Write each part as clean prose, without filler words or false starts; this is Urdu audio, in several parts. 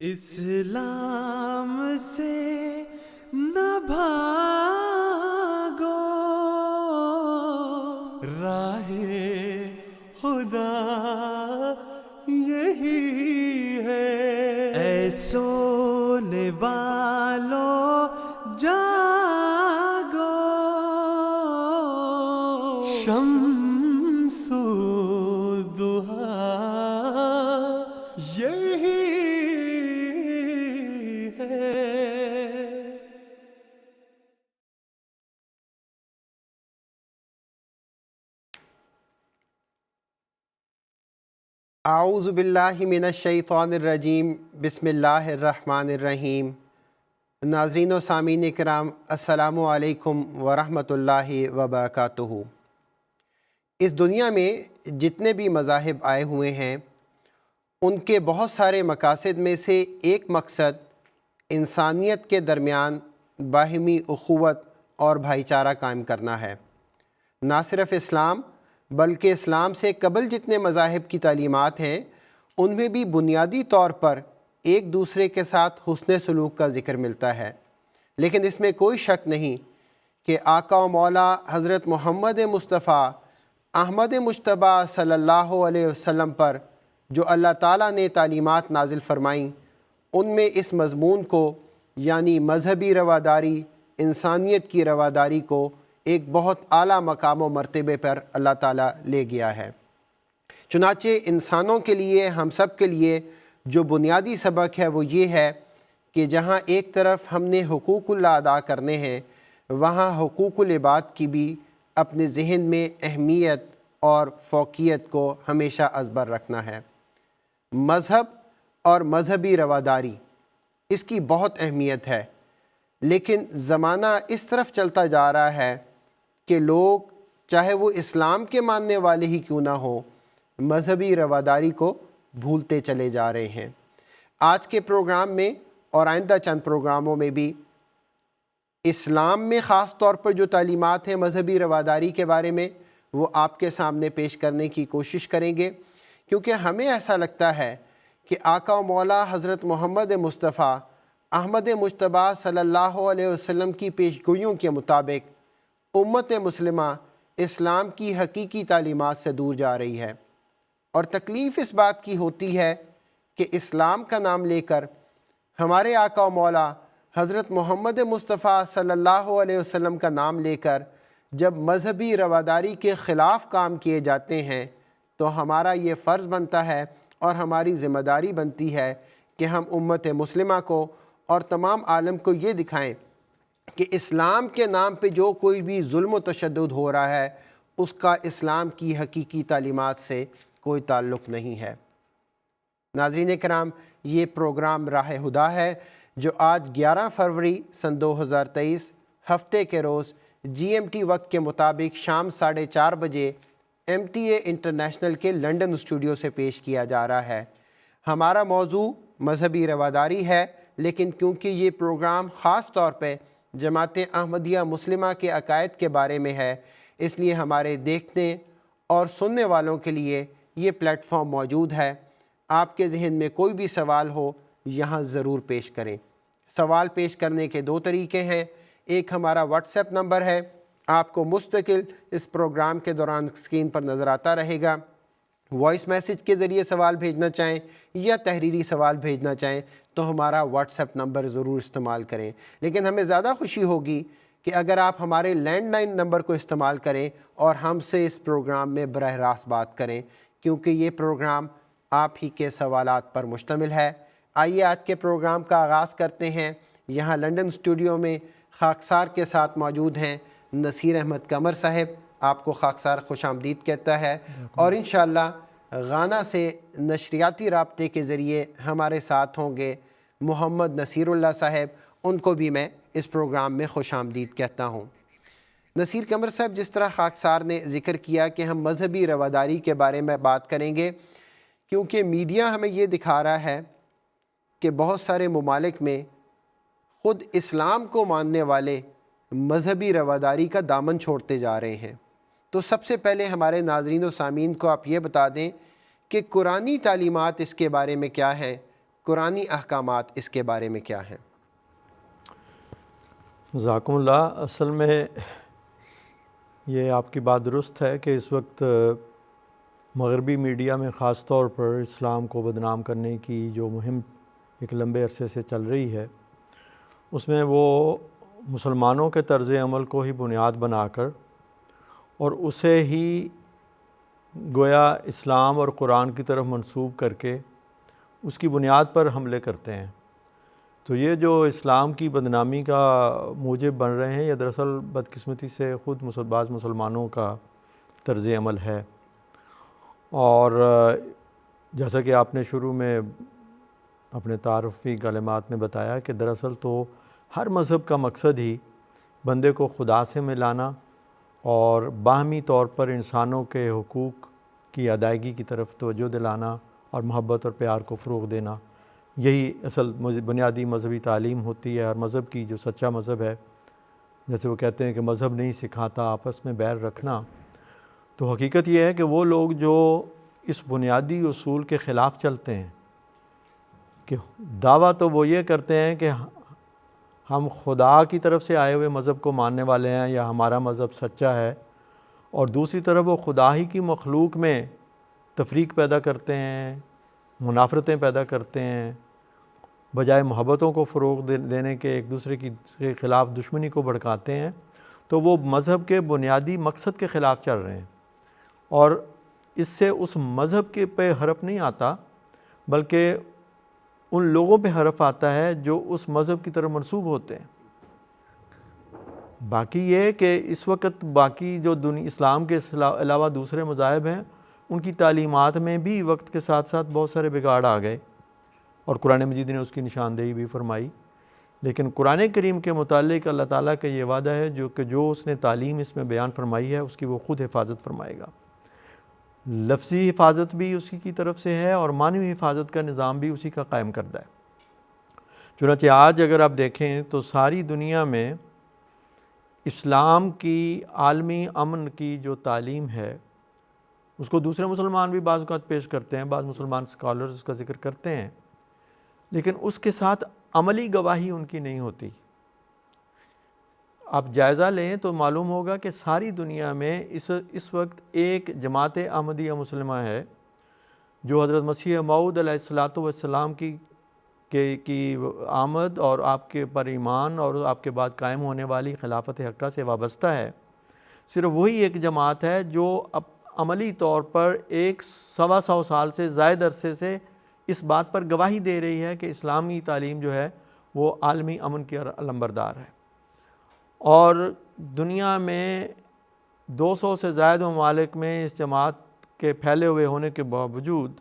اسلام سے نہ بھاگو، راہ خدا یہی ہے۔ اے سونے والوں جاگو، شمس الضحیٰ یہی ہے۔ اعوذ باللہ من الشیطان الرجیم، بسم اللہ الرحمن الرحیم۔ ناظرین و سامعین کرام، السلام علیکم ورحمۃ اللہ وبرکاتہ۔ اس دنیا میں جتنے بھی مذاہب آئے ہوئے ہیں، ان کے بہت سارے مقاصد میں سے ایک مقصد انسانیت کے درمیان باہمی اخوت اور بھائی چارہ قائم کرنا ہے۔ نہ صرف اسلام بلکہ اسلام سے قبل جتنے مذاہب کی تعلیمات ہیں، ان میں بھی بنیادی طور پر ایک دوسرے کے ساتھ حسن سلوک کا ذکر ملتا ہے۔ لیکن اس میں کوئی شک نہیں کہ آقا و مولا حضرت محمد مصطفیٰ احمد مجتبیٰ صلی اللہ علیہ وسلم پر جو اللہ تعالیٰ نے تعلیمات نازل فرمائیں، ان میں اس مضمون کو یعنی مذہبی رواداری، انسانیت کی رواداری کو ایک بہت اعلیٰ مقام و مرتبے پر اللہ تعالیٰ لے گیا ہے۔ چنانچہ انسانوں کے لیے، ہم سب کے لیے جو بنیادی سبق ہے وہ یہ ہے کہ جہاں ایک طرف ہم نے حقوق اللہ ادا کرنے ہیں، وہاں حقوق العباد کی بھی اپنے ذہن میں اہمیت اور فوقیت کو ہمیشہ ازبر رکھنا ہے۔ مذہب اور مذہبی رواداری، اس کی بہت اہمیت ہے، لیکن زمانہ اس طرف چلتا جا رہا ہے کہ لوگ چاہے وہ اسلام کے ماننے والے ہی کیوں نہ ہوں، مذہبی رواداری کو بھولتے چلے جا رہے ہیں۔ آج کے پروگرام میں اور آئندہ چند پروگراموں میں بھی اسلام میں خاص طور پر جو تعلیمات ہیں مذہبی رواداری کے بارے میں، وہ آپ کے سامنے پیش کرنے کی کوشش کریں گے، کیونکہ ہمیں ایسا لگتا ہے کہ آقا و مولا حضرت محمد مصطفیٰ احمد مجتبیٰ صلی اللہ علیہ وسلم کی پیشگوئیوں کے مطابق امت مسلمہ اسلام کی حقیقی تعلیمات سے دور جا رہی ہے، اور تکلیف اس بات کی ہوتی ہے کہ اسلام کا نام لے کر، ہمارے آقا و مولا حضرت محمد مصطفیٰ صلی اللہ علیہ وسلم کا نام لے کر جب مذہبی رواداری کے خلاف کام کیے جاتے ہیں، تو ہمارا یہ فرض بنتا ہے اور ہماری ذمہ داری بنتی ہے کہ ہم امت مسلمہ کو اور تمام عالم کو یہ دکھائیں کہ اسلام کے نام پہ جو کوئی بھی ظلم و تشدد ہو رہا ہے، اس کا اسلام کی حقیقی تعلیمات سے کوئی تعلق نہیں ہے۔ ناظرین کرام، یہ پروگرام راہ ہدا ہے جو آج 11 فروری سن 2023 ہفتے کے روز GMT وقت کے مطابق شام 4:30 بجے MTA انٹرنیشنل کے لنڈن اسٹوڈیو سے پیش کیا جا رہا ہے۔ ہمارا موضوع مذہبی رواداری ہے، لیکن کیونکہ یہ پروگرام خاص طور پہ جماعت احمدیہ مسلمہ کے عقائد کے بارے میں ہے، اس لیے ہمارے دیکھنے اور سننے والوں کے لیے یہ پلیٹ فارم موجود ہے۔ آپ کے ذہن میں کوئی بھی سوال ہو، یہاں ضرور پیش کریں۔ سوال پیش کرنے کے 2 طریقے ہیں۔ ایک ہمارا واٹس ایپ نمبر ہے، آپ کو مستقل اس پروگرام کے دوران اسکرین پر نظر آتا رہے گا۔ وائس میسج کے ذریعے سوال بھیجنا چاہیں یا تحریری سوال بھیجنا چاہیں تو ہمارا واٹس ایپ نمبر ضرور استعمال کریں، لیکن ہمیں زیادہ خوشی ہوگی کہ اگر آپ ہمارے لینڈ لائن نمبر کو استعمال کریں اور ہم سے اس پروگرام میں براہ راست بات کریں، کیونکہ یہ پروگرام آپ ہی کے سوالات پر مشتمل ہے۔ آئیے آج کے پروگرام کا آغاز کرتے ہیں۔ یہاں لنڈن اسٹوڈیو میں خاکسار کے ساتھ موجود ہیں نصیر احمد قمر صاحب، آپ کو خاکسار خوش آمدید کہتا ہے، اور انشاءاللہ غانا سے نشریاتی رابطے کے ذریعے ہمارے ساتھ ہوں گے محمد نصیر اللہ صاحب، ان کو بھی میں اس پروگرام میں خوش آمدید کہتا ہوں۔ نصیر قمر صاحب، جس طرح خاکسار نے ذکر کیا کہ ہم مذہبی رواداری کے بارے میں بات کریں گے، کیونکہ میڈیا ہمیں یہ دکھا رہا ہے کہ بہت سارے ممالک میں خود اسلام کو ماننے والے مذہبی رواداری کا دامن چھوڑتے جا رہے ہیں۔ تو سب سے پہلے ہمارے ناظرین و سامعین کو آپ یہ بتا دیں کہ قرآنی تعلیمات اس کے بارے میں کیا ہیں، قرآنی احکامات اس کے بارے میں کیا ہیں؟ جزاکم اللہ. اصل میں یہ آپ کی بات درست ہے کہ اس وقت مغربی میڈیا میں خاص طور پر اسلام کو بدنام کرنے کی جو مہم ایک لمبے عرصے سے چل رہی ہے، اس میں وہ مسلمانوں کے طرز عمل کو ہی بنیاد بنا کر اور اسے ہی گویا اسلام اور قرآن کی طرف منسوب کر کے اس کی بنیاد پر حملے کرتے ہیں. تو یہ جو اسلام کی بدنامی کا موجب بن رہے ہیں، یہ دراصل بدقسمتی سے خود بعض مسلمانوں کا طرز عمل ہے. اور جیسا کہ آپ نے شروع میں اپنے تعارفی کلمات میں بتایا کہ دراصل تو ہر مذہب کا مقصد ہی بندے کو خدا سے ملانا اور باہمی طور پر انسانوں کے حقوق کی ادائیگی کی طرف توجہ دلانا اور محبت اور پیار کو فروغ دینا، یہی اصل بنیادی مذہبی تعلیم ہوتی ہے. اور مذہب کی جو سچا مذہب ہے، جیسے وہ کہتے ہیں کہ مذہب نہیں سکھاتا آپس میں بیر رکھنا، تو حقیقت یہ ہے کہ وہ لوگ جو اس بنیادی اصول کے خلاف چلتے ہیں کہ دعویٰ تو وہ یہ کرتے ہیں کہ ہم خدا کی طرف سے آئے ہوئے مذہب کو ماننے والے ہیں یا ہمارا مذہب سچا ہے، اور دوسری طرف وہ خدا ہی کی مخلوق میں تفریق پیدا کرتے ہیں، منافرتیں پیدا کرتے ہیں، بجائے محبتوں کو فروغ دینے کے ایک دوسرے کے خلاف دشمنی کو بھڑکاتے ہیں. تو وہ مذہب کے بنیادی مقصد کے خلاف چل رہے ہیں، اور اس سے اس مذہب کے پہ حرف نہیں آتا بلکہ ان لوگوں پہ حرف آتا ہے جو اس مذہب کی طرف منسوب ہوتے ہیں. باقی یہ کہ اس وقت باقی جو اسلام کے علاوہ دوسرے مذاہب ہیں، ان کی تعلیمات میں بھی وقت کے ساتھ ساتھ بہت سارے بگاڑ آ گئے، اور قرآن مجید نے اس کی نشاندہی بھی فرمائی. لیکن قرآن کریم کے متعلق اللہ تعالیٰ کا یہ وعدہ ہے جو اس نے تعلیم اس میں بیان فرمائی ہے اس کی وہ خود حفاظت فرمائے گا. لفظی حفاظت بھی اسی کی طرف سے ہے اور معنوی حفاظت کا نظام بھی اسی کا قائم کردہ ہے. چنانچہ آج اگر آپ دیکھیں تو ساری دنیا میں اسلام کی عالمی امن کی جو تعلیم ہے اس کو دوسرے مسلمان بھی بعض اوقات پیش کرتے ہیں، بعض مسلمان اسکالرز اس کا ذکر کرتے ہیں، لیکن اس کے ساتھ عملی گواہی ان کی نہیں ہوتی. آپ جائزہ لیں تو معلوم ہوگا کہ ساری دنیا میں اس وقت ایک جماعت احمدیہ مسلمہ ہے جو حضرت مسیح موعود علیہ السلام کی آمد اور آپ کے پر ایمان اور آپ کے بعد قائم ہونے والی خلافت حقہ سے وابستہ ہے. صرف وہی ایک جماعت ہے جو عملی طور پر 125 سال سے زائد عرصے سے اس بات پر گواہی دے رہی ہے کہ اسلامی تعلیم جو ہے وہ عالمی امن کی علمبردار ہے. اور دنیا میں 200 سے زائد ممالک میں اس جماعت کے پھیلے ہوئے ہونے کے باوجود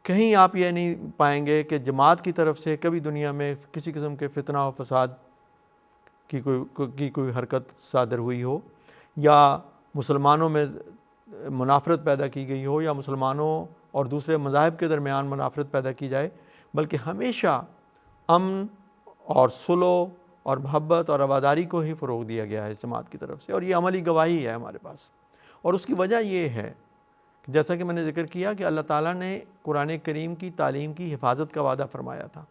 کہیں آپ یہ نہیں پائیں گے کہ جماعت کی طرف سے کبھی دنیا میں کسی قسم کے فتنہ و فساد کی کوئی حرکت صادر ہوئی ہو، یا مسلمانوں میں منافرت پیدا کی گئی ہو، یا مسلمانوں اور دوسرے مذاہب کے درمیان منافرت پیدا کی جائے، بلکہ ہمیشہ امن اور صلح اور محبت اور رواداری کو ہی فروغ دیا گیا ہے اس جماعت کی طرف سے. اور یہ عملی گواہی ہے ہمارے پاس. اور اس کی وجہ یہ ہے جیسا کہ میں نے ذکر کیا کہ اللہ تعالیٰ نے قرآن کریم کی تعلیم کی حفاظت کا وعدہ فرمایا تھا.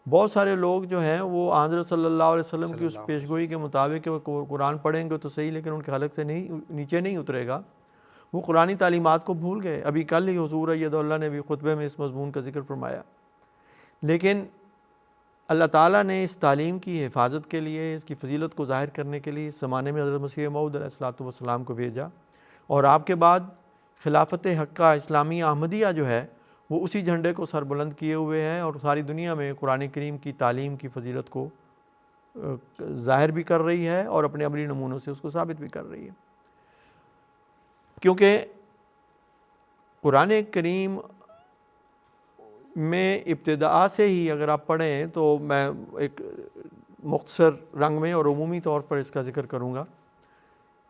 بہت سارے لوگ جو ہیں وہ حضرت صلی اللہ علیہ وسلم کی اس پیشگوئی کے مطابق وہ قرآن پڑھیں گے تو صحیح، لیکن ان کے حلق سے نیچے نہیں اترے گا. وہ قرآنی تعلیمات کو بھول گئے. ابھی کل ہی حضور ایدُ اللہ نے بھی خطبے میں اس مضمون کا ذکر فرمایا. لیکن اللہ تعالیٰ نے اس تعلیم کی حفاظت کے لیے، اس کی فضیلت کو ظاہر کرنے کے لیے اس زمانے میں حضرت مسیح موعود علیہ السلام کو بھیجا، اور آپ کے بعد خلافت حقہ اسلامی احمدیہ جو ہے وہ اسی جھنڈے کو سر بلند کیے ہوئے ہے اور ساری دنیا میں قرآن کریم کی تعلیم کی فضیلت کو ظاہر بھی کر رہی ہے اور اپنے عملی نمونوں سے اس کو ثابت بھی کر رہی ہے. کیونکہ قرآن کریم میں ابتداء سے ہی اگر آپ پڑھیں تو میں ایک مختصر رنگ میں اور عمومی طور پر اس کا ذکر کروں گا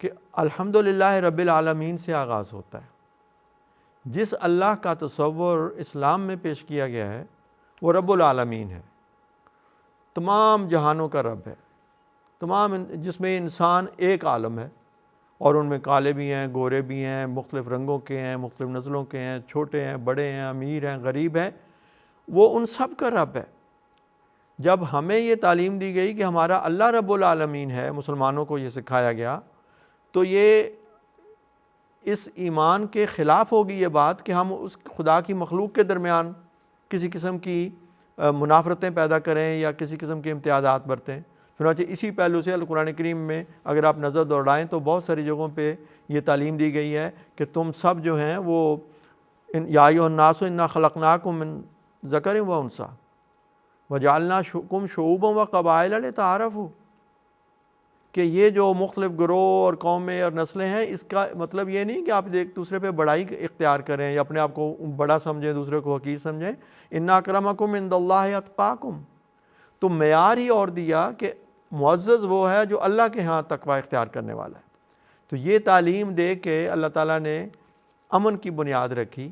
کہ الحمدللہ رب العالمین سے آغاز ہوتا ہے. جس اللہ کا تصور اسلام میں پیش کیا گیا ہے وہ رب العالمین ہے، تمام جہانوں کا رب ہے، جس میں انسان ایک عالم ہے، اور ان میں کالے بھی ہیں، گورے بھی ہیں، مختلف رنگوں کے ہیں، مختلف نسلوں کے ہیں، چھوٹے ہیں، بڑے ہیں، امیر ہیں، غریب ہیں. وہ ان سب کا رب ہے۔ جب ہمیں یہ تعلیم دی گئی کہ ہمارا اللہ رب العالمین ہے، مسلمانوں کو یہ سکھایا گیا، تو یہ اس ایمان کے خلاف ہوگی یہ بات کہ ہم اس خدا کی مخلوق کے درمیان کسی قسم کی منافرتیں پیدا کریں یا کسی قسم کے امتیازات برتیں۔ چنانچہ اسی پہلو سے قرآن کریم میں اگر آپ نظر دوڑائیں تو بہت ساری جگہوں پہ یہ تعلیم دی گئی ہے کہ تم سب جو ہیں وہ یا ایھا الناس انا خلقناکم من ذکر و انثی وجعلناکم شعوبا وقبائل لتعارفوا، کہ یہ جو مختلف گروہ اور قومیں اور نسلیں ہیں، اس کا مطلب یہ نہیں کہ آپ ایک دوسرے پہ بڑائی اختیار کریں یا اپنے آپ کو بڑا سمجھیں، دوسرے کو حقیر سمجھیں۔ ان اکرمکم عند اللہ اتقاکم، تو معیار ہی اور دیا کہ معزز وہ ہے جو اللہ کے ہاں تقوی اختیار کرنے والا ہے۔ تو یہ تعلیم دے کے اللہ تعالیٰ نے امن کی بنیاد رکھی،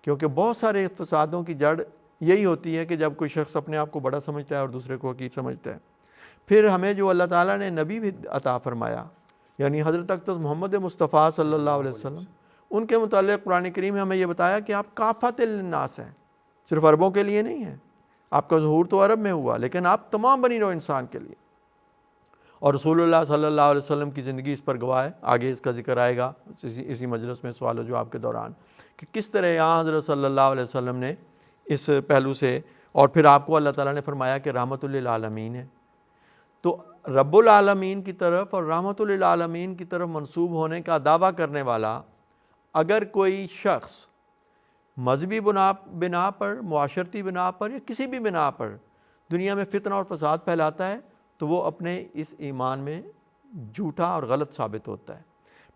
کیونکہ بہت سارے فسادوں کی جڑ یہی ہوتی ہے کہ جب کوئی شخص اپنے آپ کو بڑا سمجھتا ہے اور دوسرے کو حقیر سمجھتا ہے۔ پھر ہمیں جو اللہ تعالیٰ نے نبی بھی عطا فرمایا، یعنی حضرت اقدس محمد مصطفیٰ صلی اللہ علیہ وسلم، ان کے متعلق قرآن کریم میں ہمیں یہ بتایا کہ آپ کافۃ للناس ہیں، صرف عربوں کے لیے نہیں ہے۔ آپ کا ظہور تو عرب میں ہوا، لیکن آپ تمام بنی نوع انسان کے لیے۔ اور رسول اللہ صلی اللہ علیہ وسلم کی زندگی اس پر گواہ ہے، آگے اس کا ذکر آئے گا اسی مجلس میں سوال و جواب کے دوران، کہ کس طرح یہاں حضرت صلی اللہ علیہ وسلم نے اس پہلو سے، اور پھر آپ کو اللہ تعالیٰ نے فرمایا کہ رحمت للعالمین ہے۔ تو رب العالمین کی طرف اور رحمت للعالمین کی طرف منسوب ہونے کا دعویٰ کرنے والا اگر کوئی شخص مذہبی بنا پر، معاشرتی بنا پر یا کسی بھی بنا پر دنیا میں فتنہ اور فساد پھیلاتا ہے تو وہ اپنے اس ایمان میں جھوٹا اور غلط ثابت ہوتا ہے۔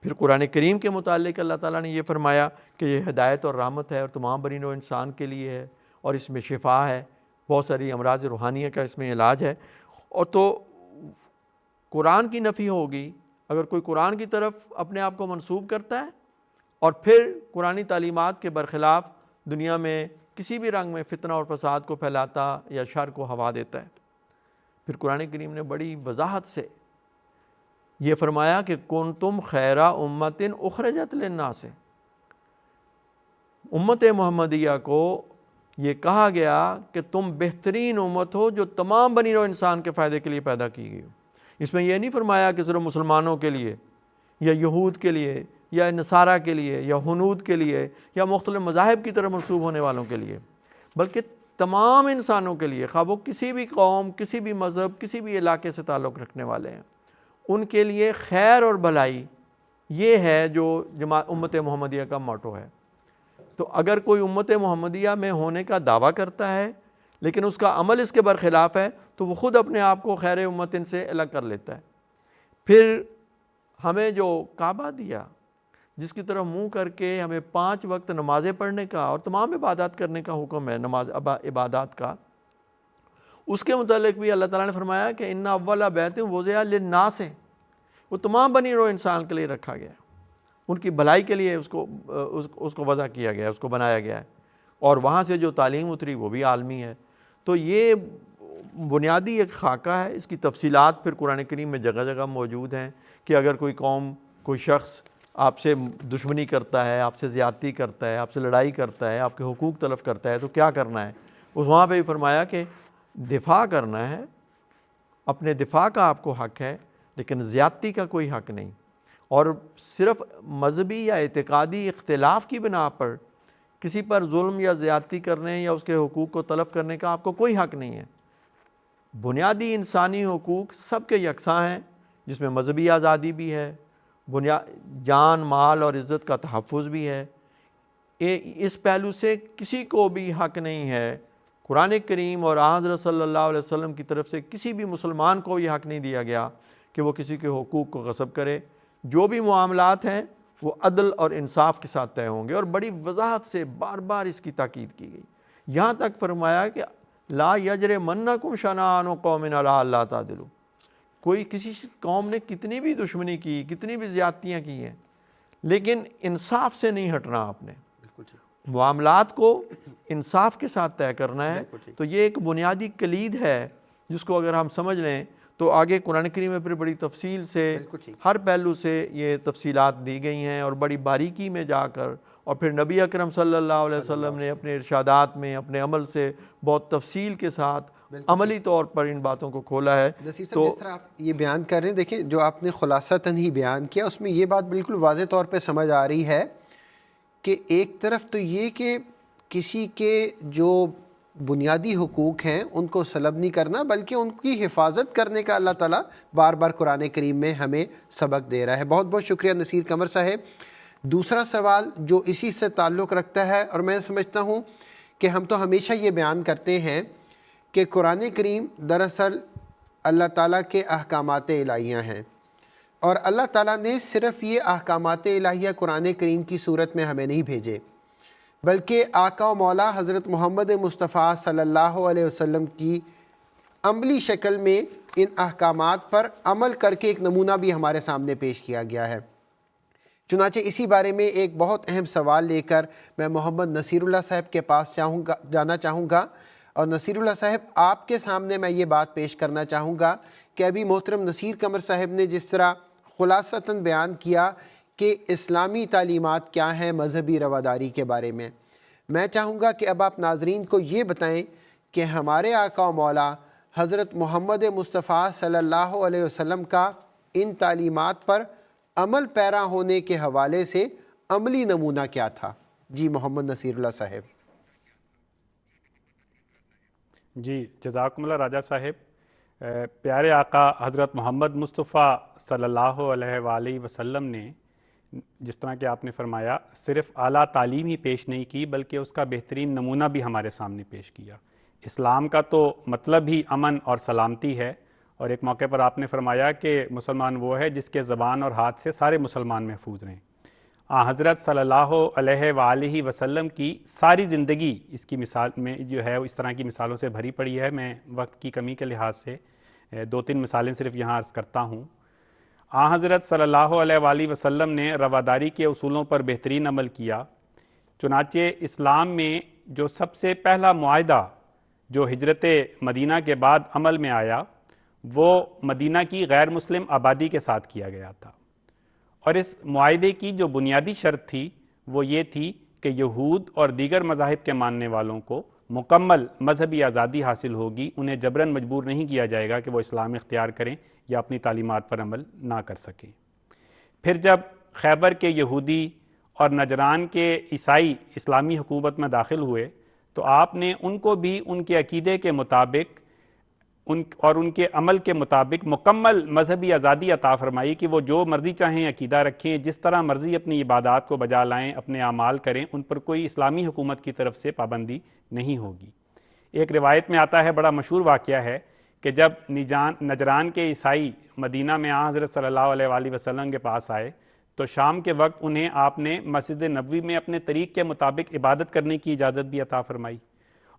پھر قرآن کریم کے متعلق اللہ تعالیٰ نے یہ فرمایا کہ یہ ہدایت اور رحمت ہے اور تمام بنی نوع انسان کے لیے ہے، اور اس میں شفا ہے، بہت ساری امراض روحانیہ کا اس میں علاج ہے۔ اور تو قرآن کی نفی ہوگی اگر کوئی قرآن کی طرف اپنے آپ کو منسوب کرتا ہے اور پھر قرآنی تعلیمات کے برخلاف دنیا میں کسی بھی رنگ میں فتنہ اور فساد کو پھیلاتا یا شر کو ہوا دیتا ہے۔ پھر قرآن کریم نے بڑی وضاحت سے یہ فرمایا کہ کنتم خیر امت اخرجت للناس، امت محمدیہ کو یہ کہا گیا کہ تم بہترین امت ہو جو تمام بنی نوع انسان کے فائدے کے لیے پیدا کی گئی ہو۔ اس میں یہ نہیں فرمایا کہ صرف مسلمانوں کے لیے یا یہود کے لیے یا نصارہ کے لیے یا ہنود کے لیے یا مختلف مذاہب کی طرف منسوب ہونے والوں کے لیے، بلکہ تمام انسانوں کے لیے، خواہ وہ کسی بھی قوم، کسی بھی مذہب، کسی بھی علاقے سے تعلق رکھنے والے ہیں، ان کے لیے خیر اور بھلائی، یہ ہے جو امت محمدیہ کا موٹو ہے۔ تو اگر کوئی امت محمدیہ میں ہونے کا دعویٰ کرتا ہے لیکن اس کا عمل اس کے برخلاف ہے تو وہ خود اپنے آپ کو خیر امت ان سے الگ کر لیتا ہے۔ پھر ہمیں جو کعبہ دیا، جس کی طرف منہ کر کے ہمیں 5 وقت نمازیں پڑھنے کا اور تمام عبادات کرنے کا حکم ہے، نماز عبادات کا، اس کے متعلق بھی اللہ تعالیٰ نے فرمایا کہ ان اول بیت وضع للناس، وہ تمام بنی نوع انسان کے لیے رکھا گیا، ان کی بھلائی کے لیے اس کو وضع کیا گیا، اس کو بنایا گیا ہے، اور وہاں سے جو تعلیم اتری وہ بھی عالمی ہے۔ تو یہ بنیادی ایک خاکہ ہے، اس کی تفصیلات پھر قرآن کریم میں جگہ جگہ موجود ہیں کہ اگر کوئی قوم، کوئی شخص آپ سے دشمنی کرتا ہے، آپ سے زیادتی کرتا ہے، آپ سے لڑائی کرتا ہے، آپ کے حقوق تلف کرتا ہے تو کیا کرنا ہے، اس وہاں پہ بھی فرمایا کہ دفاع کرنا ہے، اپنے دفاع کا آپ کو حق ہے لیکن زیادتی کا کوئی حق نہیں، اور صرف مذہبی یا اعتقادی اختلاف کی بنا پر کسی پر ظلم یا زیادتی کرنے یا اس کے حقوق کو تلف کرنے کا آپ کو کوئی حق نہیں ہے۔ بنیادی انسانی حقوق سب کے یکساں ہیں، جس میں مذہبی آزادی بھی ہے، جان، مال اور عزت کا تحفظ بھی ہے۔ اس پہلو سے کسی کو بھی حق نہیں ہے، قرآن کریم اور حضرت صلی اللہ علیہ وسلم کی طرف سے کسی بھی مسلمان کو یہ حق نہیں دیا گیا کہ وہ کسی کے حقوق کو غصب کرے۔ جو بھی معاملات ہیں وہ عدل اور انصاف کے ساتھ طے ہوں گے، اور بڑی وضاحت سے بار بار اس کی تاکید کی گئی، یہاں تک فرمایا کہ لا یجرمنکم شنآن قوم علی الا تعدلوا، کوئی کسی قوم نے کتنی بھی دشمنی کی، کتنی بھی زیادتیاں کی ہیں، لیکن انصاف سے نہیں ہٹنا، آپ نے معاملات کو انصاف کے ساتھ طے کرنا ہے۔ تو یہ ایک بنیادی کلید ہے جس کو اگر ہم سمجھ لیں تو آگے قرآن کریم میں پھر بڑی تفصیل سے ہر پہلو سے یہ تفصیلات دی گئی ہیں، اور بڑی باریکی میں جا کر اور پھر نبی اکرم صلی اللہ علیہ وسلم نے اپنے ارشادات میں اپنے عمل سے بہت تفصیل کے ساتھ عملی طور پر ان باتوں کو کھولا ہے۔ نصیر صاحب جس طرح آپ یہ بیان کر رہے ہیں، دیکھیں جو آپ نے خلاصتاً ہی بیان کیا اس میں یہ بات بالکل واضح طور پہ سمجھ آ رہی ہے کہ ایک طرف تو یہ کہ کسی کے جو بنیادی حقوق ہیں ان کو سلب نہیں کرنا، بلکہ ان کی حفاظت کرنے کا اللہ تعالیٰ بار بار قرآن کریم میں ہمیں سبق دے رہا ہے۔ بہت بہت شکریہ نصیر قمر صاحب۔ دوسرا سوال جو اسی سے تعلق رکھتا ہے، اور میں سمجھتا ہوں کہ ہم تو ہمیشہ یہ بیان کرتے ہیں کہ قرآن کریم دراصل اللہ تعالیٰ کے احکامات الہیہ ہیں، اور اللہ تعالیٰ نے صرف یہ احکامات الہیہ قرآن کریم کی صورت میں ہمیں نہیں بھیجے، بلکہ آقا و مولا حضرت محمد مصطفیٰ صلی اللہ علیہ وسلم کی عملی شکل میں ان احکامات پر عمل کر کے ایک نمونہ بھی ہمارے سامنے پیش کیا گیا ہے۔ چنانچہ اسی بارے میں ایک بہت اہم سوال لے کر میں محمد نصیر اللہ صاحب کے پاس جانا چاہوں گا، اور نصیر اللہ صاحب آپ کے سامنے میں یہ بات پیش کرنا چاہوں گا کہ ابھی محترم نصیر قمر صاحب نے جس طرح خلاصتاً بیان کیا کہ اسلامی تعلیمات کیا ہیں مذہبی رواداری کے بارے میں چاہوں گا کہ اب آپ ناظرین کو یہ بتائیں کہ ہمارے آقا و مولا حضرت محمد مصطفیٰ صلی اللہ علیہ وسلم کا ان تعلیمات پر عمل پیرا ہونے کے حوالے سے عملی نمونہ کیا تھا۔ جی محمد نصیر اللہ صاحب۔ جی جزاکم اللہ راجہ صاحب۔ پیارے آقا حضرت محمد مصطفیٰ صلی اللہ علیہ وآلہ وسلم نے جس طرح کہ آپ نے فرمایا صرف اعلیٰ تعلیم ہی پیش نہیں کی، بلکہ اس کا بہترین نمونہ بھی ہمارے سامنے پیش کیا۔ اسلام کا تو مطلب ہی امن اور سلامتی ہے، اور ایک موقع پر آپ نے فرمایا کہ مسلمان وہ ہے جس کے زبان اور ہاتھ سے سارے مسلمان محفوظ رہیں۔ حضرت صلی اللہ علیہ وآلہ وسلم کی ساری زندگی اس کی مثال میں جو ہے اس طرح کی مثالوں سے بھری پڑی ہے۔ میں وقت کی کمی کے لحاظ سے 2-3 مثالیں صرف یہاں عرض کرتا ہوں۔ حضرت صلی اللہ علیہ وآلہ وسلم نے رواداری کے اصولوں پر بہترین عمل کیا۔ چنانچہ اسلام میں جو سب سے پہلا معاہدہ جو ہجرت مدینہ کے بعد عمل میں آیا وہ مدینہ کی غیر مسلم آبادی کے ساتھ کیا گیا تھا، اور اس معاہدے کی جو بنیادی شرط تھی وہ یہ تھی کہ یہود اور دیگر مذاہب کے ماننے والوں کو مکمل مذہبی آزادی حاصل ہوگی، انہیں جبراً مجبور نہیں کیا جائے گا کہ وہ اسلام اختیار کریں یا اپنی تعلیمات پر عمل نہ کر سکیں۔ پھر جب خیبر کے یہودی اور نجران کے عیسائی اسلامی حکومت میں داخل ہوئے تو آپ نے ان کو بھی ان کے عقیدے کے مطابق اور ان کے عمل کے مطابق مکمل مذہبی آزادی عطا فرمائی کہ وہ جو مرضی چاہیں عقیدہ رکھیں، جس طرح مرضی اپنی عبادات کو بجا لائیں، اپنے اعمال کریں، ان پر کوئی اسلامی حکومت کی طرف سے پابندی نہیں ہوگی۔ ایک روایت میں آتا ہے، بڑا مشہور واقعہ ہے، کہ جب نجران کے عیسائی مدینہ میں حضرت صلی اللہ علیہ وآلہ وسلم کے پاس آئے تو شام کے وقت انہیں آپ نے مسجد نبوی میں اپنے طریق کے مطابق عبادت کرنے کی اجازت بھی عطا فرمائی،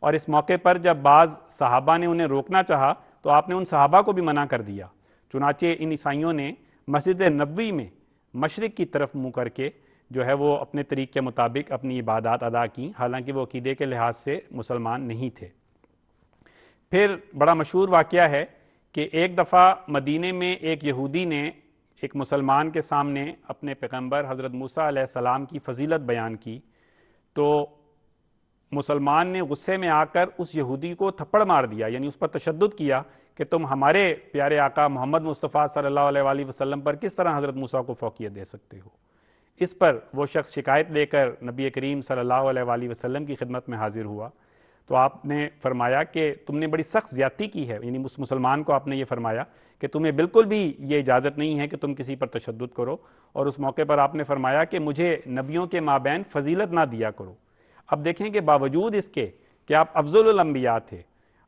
اور اس موقع پر جب بعض صحابہ نے انہیں روکنا چاہا تو آپ نے ان صحابہ کو بھی منع کر دیا۔ چنانچہ ان عیسائیوں نے مسجد نبوی میں مشرق کی طرف منہ کر کے جو ہے وہ اپنے طریق کے مطابق اپنی عبادات ادا کی، حالانکہ وہ عقیدے کے لحاظ سے مسلمان نہیں تھے۔ پھر بڑا مشہور واقعہ ہے کہ ایک دفعہ مدینے میں ایک یہودی نے ایک مسلمان کے سامنے اپنے پیغمبر حضرت موسیٰ علیہ السلام کی فضیلت بیان کی، تو مسلمان نے غصے میں آ کر اس یہودی کو تھپڑ مار دیا، یعنی اس پر تشدد کیا کہ تم ہمارے پیارے آقا محمد مصطفیٰ صلی اللہ علیہ وآلہ وسلم پر کس طرح حضرت موسیٰ کو فوقیت دے سکتے ہو۔ اس پر وہ شخص شکایت لے کر نبی کریم صلی اللہ علیہ وآلہ وسلم کی خدمت میں حاضر ہوا، تو آپ نے فرمایا کہ تم نے بڑی سخت زیادتی کی ہے، یعنی اس مسلمان کو آپ نے یہ فرمایا کہ تمہیں بالکل بھی یہ اجازت نہیں ہے کہ تم کسی پر تشدد کرو، اور اس موقع پر آپ نے فرمایا کہ مجھے نبیوں کے مابین فضیلت نہ دیا کرو۔ اب دیکھیں کہ باوجود اس کے کہ آپ افضل الانبیاء تھے،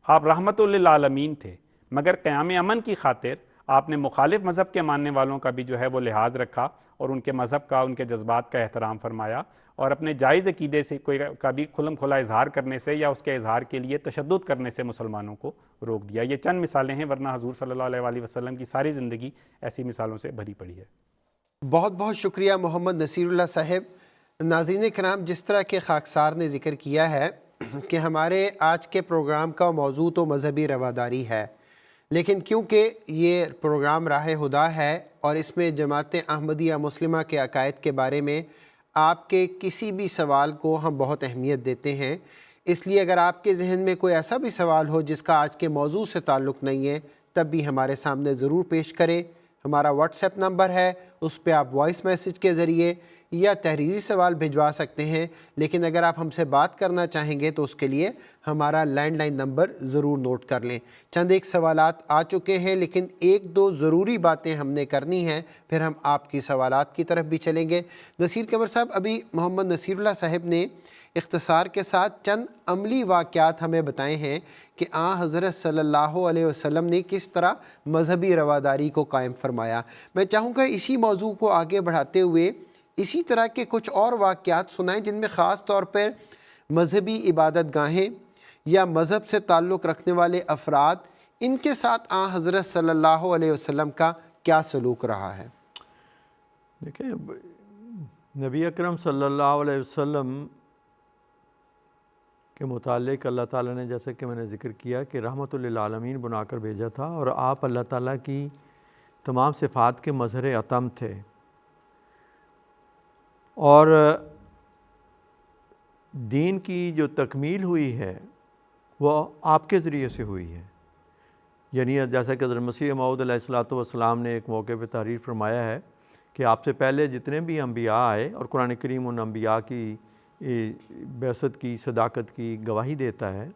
آپ رحمت للعالمین تھے، مگر قیام امن کی خاطر آپ نے مخالف مذہب کے ماننے والوں کا بھی جو ہے وہ لحاظ رکھا، اور ان کے مذہب کا، ان کے جذبات کا احترام فرمایا، اور اپنے جائز عقیدے سے کوئی کا بھی کھلم کھلا اظہار کرنے سے یا اس کے اظہار کے لیے تشدد کرنے سے مسلمانوں کو روک دیا۔ یہ چند مثالیں ہیں، ورنہ حضور صلی اللہ علیہ وآلہ وسلم کی ساری زندگی ایسی مثالوں سے بھری پڑی ہے۔ بہت بہت شکریہ محمد نصیر اللہ صاحب۔ ناظرین کرام، جس طرح کے خاکسار نے ذکر کیا ہے کہ ہمارے آج کے پروگرام کا موضوع تو مذہبی رواداری ہے، لیکن کیونکہ یہ پروگرام راہ ہدا ہے اور اس میں جماعت احمدیہ مسلمہ کے عقائد کے بارے میں آپ کے کسی بھی سوال کو ہم بہت اہمیت دیتے ہیں، اس لیے اگر آپ کے ذہن میں کوئی ایسا بھی سوال ہو جس کا آج کے موضوع سے تعلق نہیں ہے، تب بھی ہمارے سامنے ضرور پیش کریں۔ ہمارا واٹس ایپ نمبر ہے، اس پہ آپ وائس میسج کے ذریعے یا تحریری سوال بھجوا سکتے ہیں، لیکن اگر آپ ہم سے بات کرنا چاہیں گے تو اس کے لیے ہمارا لینڈ لائن نمبر ضرور نوٹ کر لیں۔ چند ایک سوالات آ چکے ہیں، لیکن ایک دو ضروری باتیں ہم نے کرنی ہیں، پھر ہم آپ کی سوالات کی طرف بھی چلیں گے۔ نصیر قمر صاحب، ابھی محمد نصیر اللہ صاحب نے اختصار کے ساتھ چند عملی واقعات ہمیں بتائے ہیں کہ حضرت صلی اللہ علیہ وسلم نے کس طرح مذہبی رواداری کو قائم فرمایا۔ میں چاہوں گا اسی موضوع کو آگے بڑھاتے ہوئے اسی طرح کے کچھ اور واقعات سنائیں جن میں خاص طور پر مذہبی عبادت گاہیں یا مذہب سے تعلق رکھنے والے افراد، ان کے ساتھ حضرت صلی اللہ علیہ وسلم کا کیا سلوک رہا ہے۔ دیکھیں، نبی اکرم صلی اللہ علیہ وسلم کے متعلق اللہ تعالیٰ نے، جیسے کہ میں نے ذکر کیا، کہ رحمت للعالمین بنا کر بھیجا تھا، اور آپ اللہ تعالیٰ کی تمام صفات کے مظہر اتم تھے، اور دین کی جو تکمیل ہوئی ہے وہ آپ کے ذریعے سے ہوئی ہے۔ یعنی جیسا کہ حضرت مسیح موعود علیہ السلام نے ایک موقع پہ تحریر فرمایا ہے کہ آپ سے پہلے جتنے بھی انبیاء آئے، اور قرآن کریم ان انبیاء کی بعثت کی صداقت کی گواہی دیتا ہے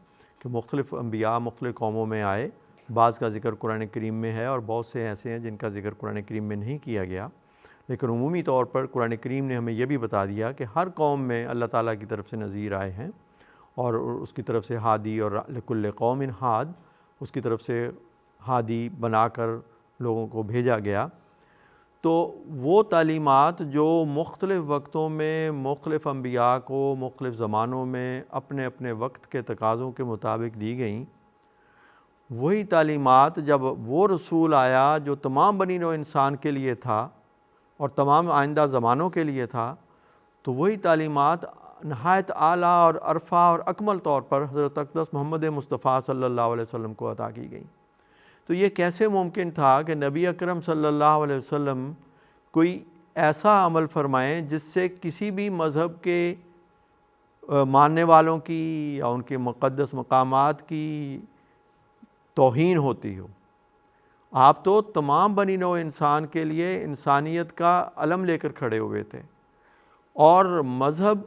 کہ مختلف انبیاء مختلف قوموں میں آئے، بعض کا ذکر قرآن کریم میں ہے اور بہت سے ایسے ہیں جن کا ذکر قرآن کریم میں نہیں کیا گیا، لیکن عمومی طور پر قرآن کریم نے ہمیں یہ بھی بتا دیا کہ ہر قوم میں اللہ تعالیٰ کی طرف سے نذیر آئے ہیں، اور اس کی طرف سے ہادی، اور لکل قوم ہاد، اس کی طرف سے ہادی بنا کر لوگوں کو بھیجا گیا۔ تو وہ تعلیمات جو مختلف وقتوں میں مختلف انبیاء کو مختلف زمانوں میں اپنے اپنے وقت کے تقاضوں کے مطابق دی گئیں، وہی تعلیمات جب وہ رسول آیا جو تمام بنی نوع انسان کے لیے تھا اور تمام آئندہ زمانوں کے لیے تھا، تو وہی تعلیمات نہایت اعلیٰ اور عرفہ اور اکمل طور پر حضرت اقدس محمد مصطفیٰ صلی اللہ علیہ وسلم کو عطا کی گئیں۔ تو یہ کیسے ممکن تھا کہ نبی اکرم صلی اللہ علیہ وسلم کوئی ایسا عمل فرمائیں جس سے کسی بھی مذہب کے ماننے والوں کی یا ان کے مقدس مقامات کی توہین ہوتی ہو؟ آپ تو تمام بنی نوع انسان کے لیے انسانیت کا علم لے کر کھڑے ہوئے تھے، اور مذہب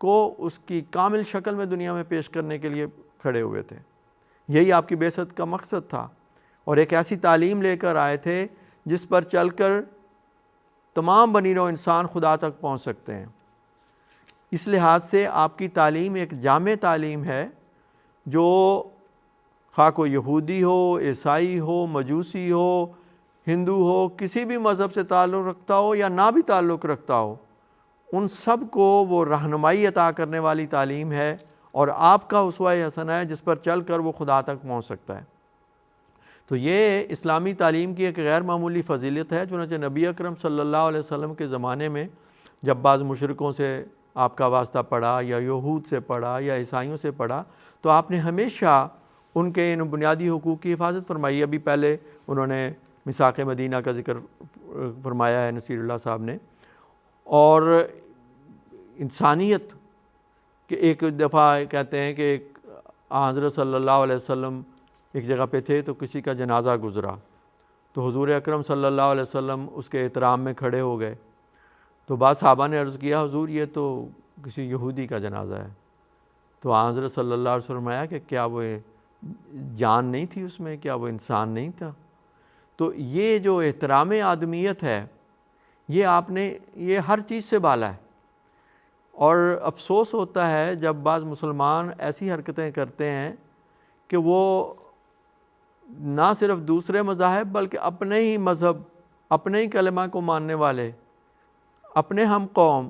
کو اس کی کامل شکل میں دنیا میں پیش کرنے کے لیے کھڑے ہوئے تھے۔ یہی آپ کی بعثت کا مقصد تھا، اور ایک ایسی تعلیم لے کر آئے تھے جس پر چل کر تمام بنی نوع انسان خدا تک پہنچ سکتے ہیں۔ اس لحاظ سے آپ کی تعلیم ایک جامع تعلیم ہے جو خواہ کوئی یہودی ہو، عیسائی ہو، مجوسی ہو، ہندو ہو، کسی بھی مذہب سے تعلق رکھتا ہو یا نہ بھی تعلق رکھتا ہو، ان سب کو وہ رہنمائی عطا کرنے والی تعلیم ہے، اور آپ کا اسوہ حسنہ ہے جس پر چل کر وہ خدا تک پہنچ سکتا ہے۔ تو یہ اسلامی تعلیم کی ایک غیر معمولی فضیلت ہے۔ چنانچہ نبی اکرم صلی اللہ علیہ وسلم کے زمانے میں جب بعض مشرکوں سے آپ کا واسطہ پڑا، یا یہود سے پڑا، یا عیسائیوں سے پڑا، تو آپ نے ہمیشہ ان کے ان بنیادی حقوق کی حفاظت فرمائی۔ ابھی پہلے انہوں نے میثاق مدینہ کا ذکر فرمایا ہے نصیر اللہ صاحب نے، اور انسانیت کہ ایک دفعہ کہتے ہیں کہ حضرت صلی اللہ علیہ وسلم ایک جگہ پہ تھے تو کسی کا جنازہ گزرا، تو حضور اکرم صلی اللہ علیہ وسلم اس کے احترام میں کھڑے ہو گئے، تو بعض صحابہ نے عرض کیا حضور یہ تو کسی یہودی کا جنازہ ہے، تو حضرت صلی اللہ علیہ وسلم آیا کہ کیا وہ جان نہیں تھی اس میں، کیا وہ انسان نہیں تھا؟ تو یہ جو احترام آدمیت ہے یہ آپ نے یہ ہر چیز سے بالا ہے، اور افسوس ہوتا ہے جب بعض مسلمان ایسی حرکتیں کرتے ہیں کہ وہ نہ صرف دوسرے مذاہب بلکہ اپنے ہی مذہب، اپنے ہی کلمہ کو ماننے والے، اپنے ہم قوم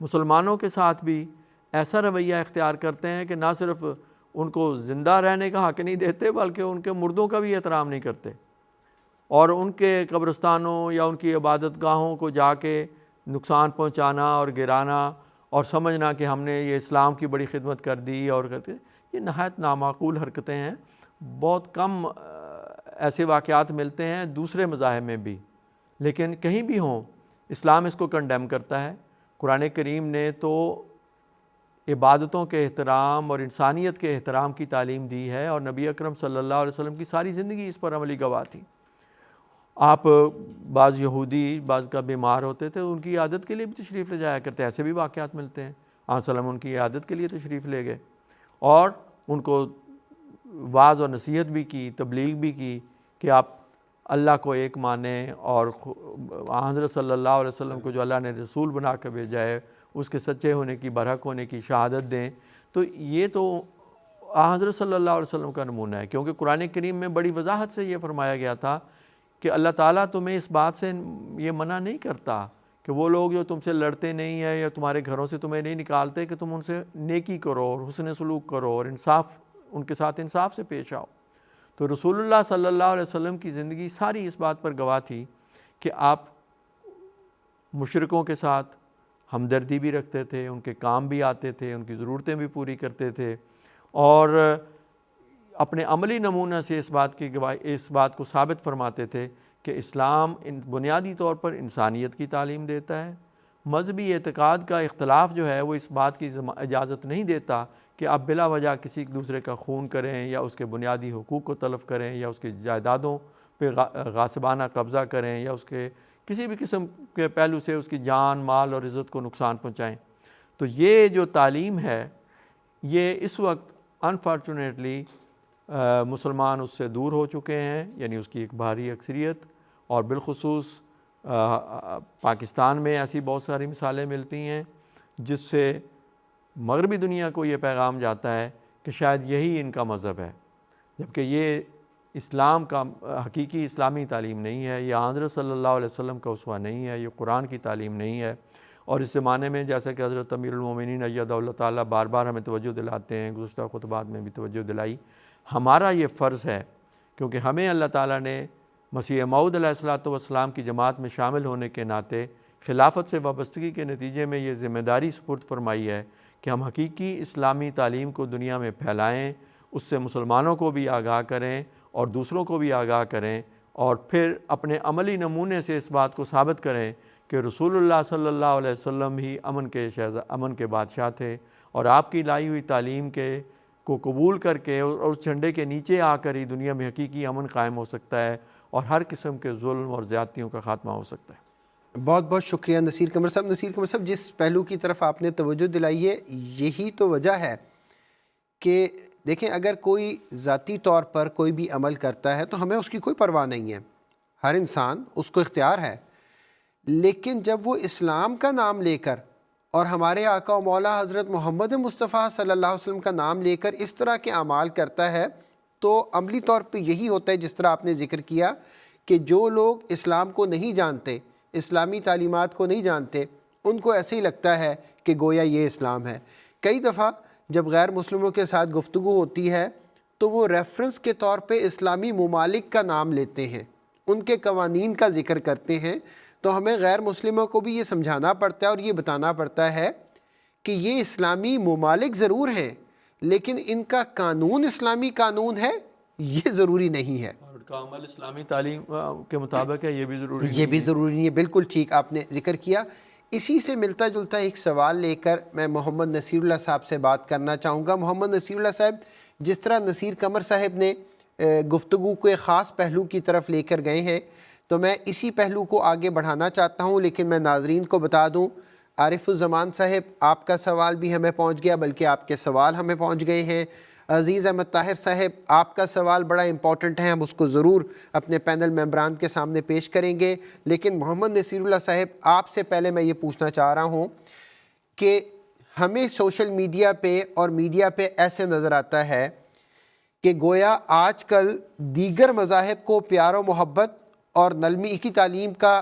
مسلمانوں کے ساتھ بھی ایسا رویہ اختیار کرتے ہیں کہ نہ صرف ان کو زندہ رہنے کا حق نہیں دیتے بلکہ ان کے مردوں کا بھی احترام نہیں کرتے، اور ان کے قبرستانوں یا ان کی عبادت گاہوں کو جا کے نقصان پہنچانا اور گرانا اور سمجھنا کہ ہم نے یہ اسلام کی بڑی خدمت کر دی، اور کرتے یہ نہایت نامعقول حرکتیں ہیں۔ بہت کم ایسے واقعات ملتے ہیں دوسرے مذاہب میں بھی، لیکن کہیں بھی ہوں اسلام اس کو کنڈیم کرتا ہے، قرآن کریم نے تو عبادتوں کے احترام اور انسانیت کے احترام کی تعلیم دی ہے، اور نبی اکرم صلی اللہ علیہ وسلم کی ساری زندگی اس پر عملی گواہ تھی۔ آپ بعض یہودی بعض کا بیمار ہوتے تھے، ان کی عیادت کے لیے بھی تشریف لے جایا کرتے، ایسے بھی واقعات ملتے ہیں۔ آن سلم ان کی عیادت کے لیے تشریف لے گئے اور ان کو واعظ اور نصیحت بھی کی، تبلیغ بھی کی کہ آپ اللہ کو ایک مانیں اور حضرت صلی اللہ علیہ وسلم کو جو اللہ نے رسول بنا کے بھیجا ہے اس کے سچے ہونے کی، برحق ہونے کی شہادت دیں۔ تو یہ تو حضرت صلی اللہ علیہ وسلم کا نمونہ ہے، کیونکہ قرآن کریم میں بڑی وضاحت سے یہ فرمایا گیا تھا کہ اللہ تعالیٰ تمہیں اس بات سے یہ منع نہیں کرتا کہ وہ لوگ جو تم سے لڑتے نہیں ہیں یا تمہارے گھروں سے تمہیں نہیں نکالتے کہ تم ان سے نیکی کرو اور حسن سلوک کرو اور ان کے ساتھ انصاف سے پیش آؤ۔ تو رسول اللہ صلی اللہ علیہ وسلم کی زندگی ساری اس بات پر گواہ تھی کہ آپ مشرکوں کے ساتھ ہمدردی بھی رکھتے تھے، ان کے کام بھی آتے تھے، ان کی ضرورتیں بھی پوری کرتے تھے، اور اپنے عملی نمونہ سے اس بات کو ثابت فرماتے تھے کہ اسلام بنیادی طور پر انسانیت کی تعلیم دیتا ہے۔ مذہبی اعتقاد کا اختلاف جو ہے وہ اس بات کی اجازت نہیں دیتا کہ آپ بلا وجہ کسی دوسرے کا خون کریں یا اس کے بنیادی حقوق کو تلف کریں یا اس کی جائیدادوں پہ غاصبانہ قبضہ کریں یا اس کے کسی بھی قسم کے پہلو سے اس کی جان، مال اور عزت کو نقصان پہنچائیں۔ تو یہ جو تعلیم ہے یہ اس وقت انفارچونیٹلی مسلمان اس سے دور ہو چکے ہیں، یعنی اس کی ایک بھاری اکثریت، اور بالخصوص پاکستان میں ایسی بہت ساری مثالیں ملتی ہیں جس سے مغربی دنیا کو یہ پیغام جاتا ہے کہ شاید یہی ان کا مذہب ہے، جبکہ یہ اسلام کا حقیقی اسلامی تعلیم نہیں ہے، یہ حضرت صلی اللہ علیہ وسلم کا اسوہ نہیں ہے، یہ قرآن کی تعلیم نہیں ہے۔ اور اس زمانے میں جیسا کہ حضرت امیر المومنین ایدہ اللہ تعالیٰ بار بار ہمیں توجہ دلاتے ہیں، گزشتہ خطبات میں بھی توجہ دلائی، ہمارا یہ فرض ہے کیونکہ ہمیں اللہ تعالیٰ نے مسیح موعود علیہ السلام کی جماعت میں شامل ہونے کے ناطے خلافت سے وابستگی کے نتیجے میں یہ ذمہ داری سپرد فرمائی ہے کہ ہم حقیقی اسلامی تعلیم کو دنیا میں پھیلائیں، اس سے مسلمانوں کو بھی آگاہ کریں اور دوسروں کو بھی آگاہ کریں، اور پھر اپنے عملی نمونے سے اس بات کو ثابت کریں کہ رسول اللہ صلی اللہ علیہ وسلم ہی امن کے بادشاہ تھے، اور آپ کی لائی ہوئی تعلیم کو قبول کر کے اور اس جھنڈے کے نیچے آ کر ہی دنیا میں حقیقی امن قائم ہو سکتا ہے اور ہر قسم کے ظلم اور زیادتیوں کا خاتمہ ہو سکتا ہے۔ بہت بہت شکریہ نصیر قمر صاحب۔ نصیر قمر صاحب، جس پہلو کی طرف آپ نے توجہ دلائی ہے یہی تو وجہ ہے کہ دیکھیں اگر کوئی ذاتی طور پر کوئی بھی عمل کرتا ہے تو ہمیں اس کی کوئی پرواہ نہیں ہے، ہر انسان اس کو اختیار ہے، لیکن جب وہ اسلام کا نام لے کر اور ہمارے آقا و مولا حضرت محمد مصطفیٰ صلی اللہ علیہ وسلم کا نام لے کر اس طرح کے اعمال کرتا ہے تو عملی طور پہ یہی ہوتا ہے جس طرح آپ نے ذکر کیا کہ جو لوگ اسلام کو نہیں جانتے، اسلامی تعلیمات کو نہیں جانتے، ان کو ایسے ہی لگتا ہے کہ گویا یہ اسلام ہے۔ کئی دفعہ جب غیر مسلموں کے ساتھ گفتگو ہوتی ہے تو وہ ریفرنس کے طور پہ اسلامی ممالک کا نام لیتے ہیں، ان کے قوانین کا ذکر کرتے ہیں، تو ہمیں غیر مسلموں کو بھی یہ سمجھانا پڑتا ہے اور یہ بتانا پڑتا ہے کہ یہ اسلامی ممالک ضرور ہیں لیکن ان کا قانون اسلامی قانون ہے یہ ضروری نہیں ہے، اور کا عمل اسلامی تعلیم کے مطابق ہے، یہ بھی ضروری یہ بھی ضروری نہیں ہے۔ بالکل ٹھیک آپ نے ذکر کیا۔ اسی سے ملتا جلتا ایک سوال لے کر میں محمد نصیر اللہ صاحب سے بات کرنا چاہوں گا۔ محمد نصیر اللہ صاحب، جس طرح نصیر قمر صاحب نے گفتگو کو ایک خاص پہلو کی طرف لے کر گئے ہیں تو میں اسی پہلو کو آگے بڑھانا چاہتا ہوں، لیکن میں ناظرین کو بتا دوں عارف الزمان صاحب آپ کا سوال بھی ہمیں پہنچ گیا، بلکہ آپ کے سوال ہمیں پہنچ گئے ہیں۔ عزیز احمد طاہر صاحب آپ کا سوال بڑا امپورٹنٹ ہے، ہم اس کو ضرور اپنے پینل ممبران کے سامنے پیش کریں گے، لیکن محمد نصیر اللہ صاحب آپ سے پہلے میں یہ پوچھنا چاہ رہا ہوں کہ ہمیں سوشل میڈیا پہ اور میڈیا پہ ایسے نظر آتا ہے کہ گویا آج کل دیگر مذاہب کو پیار و محبت اور نرمی کی تعلیم کا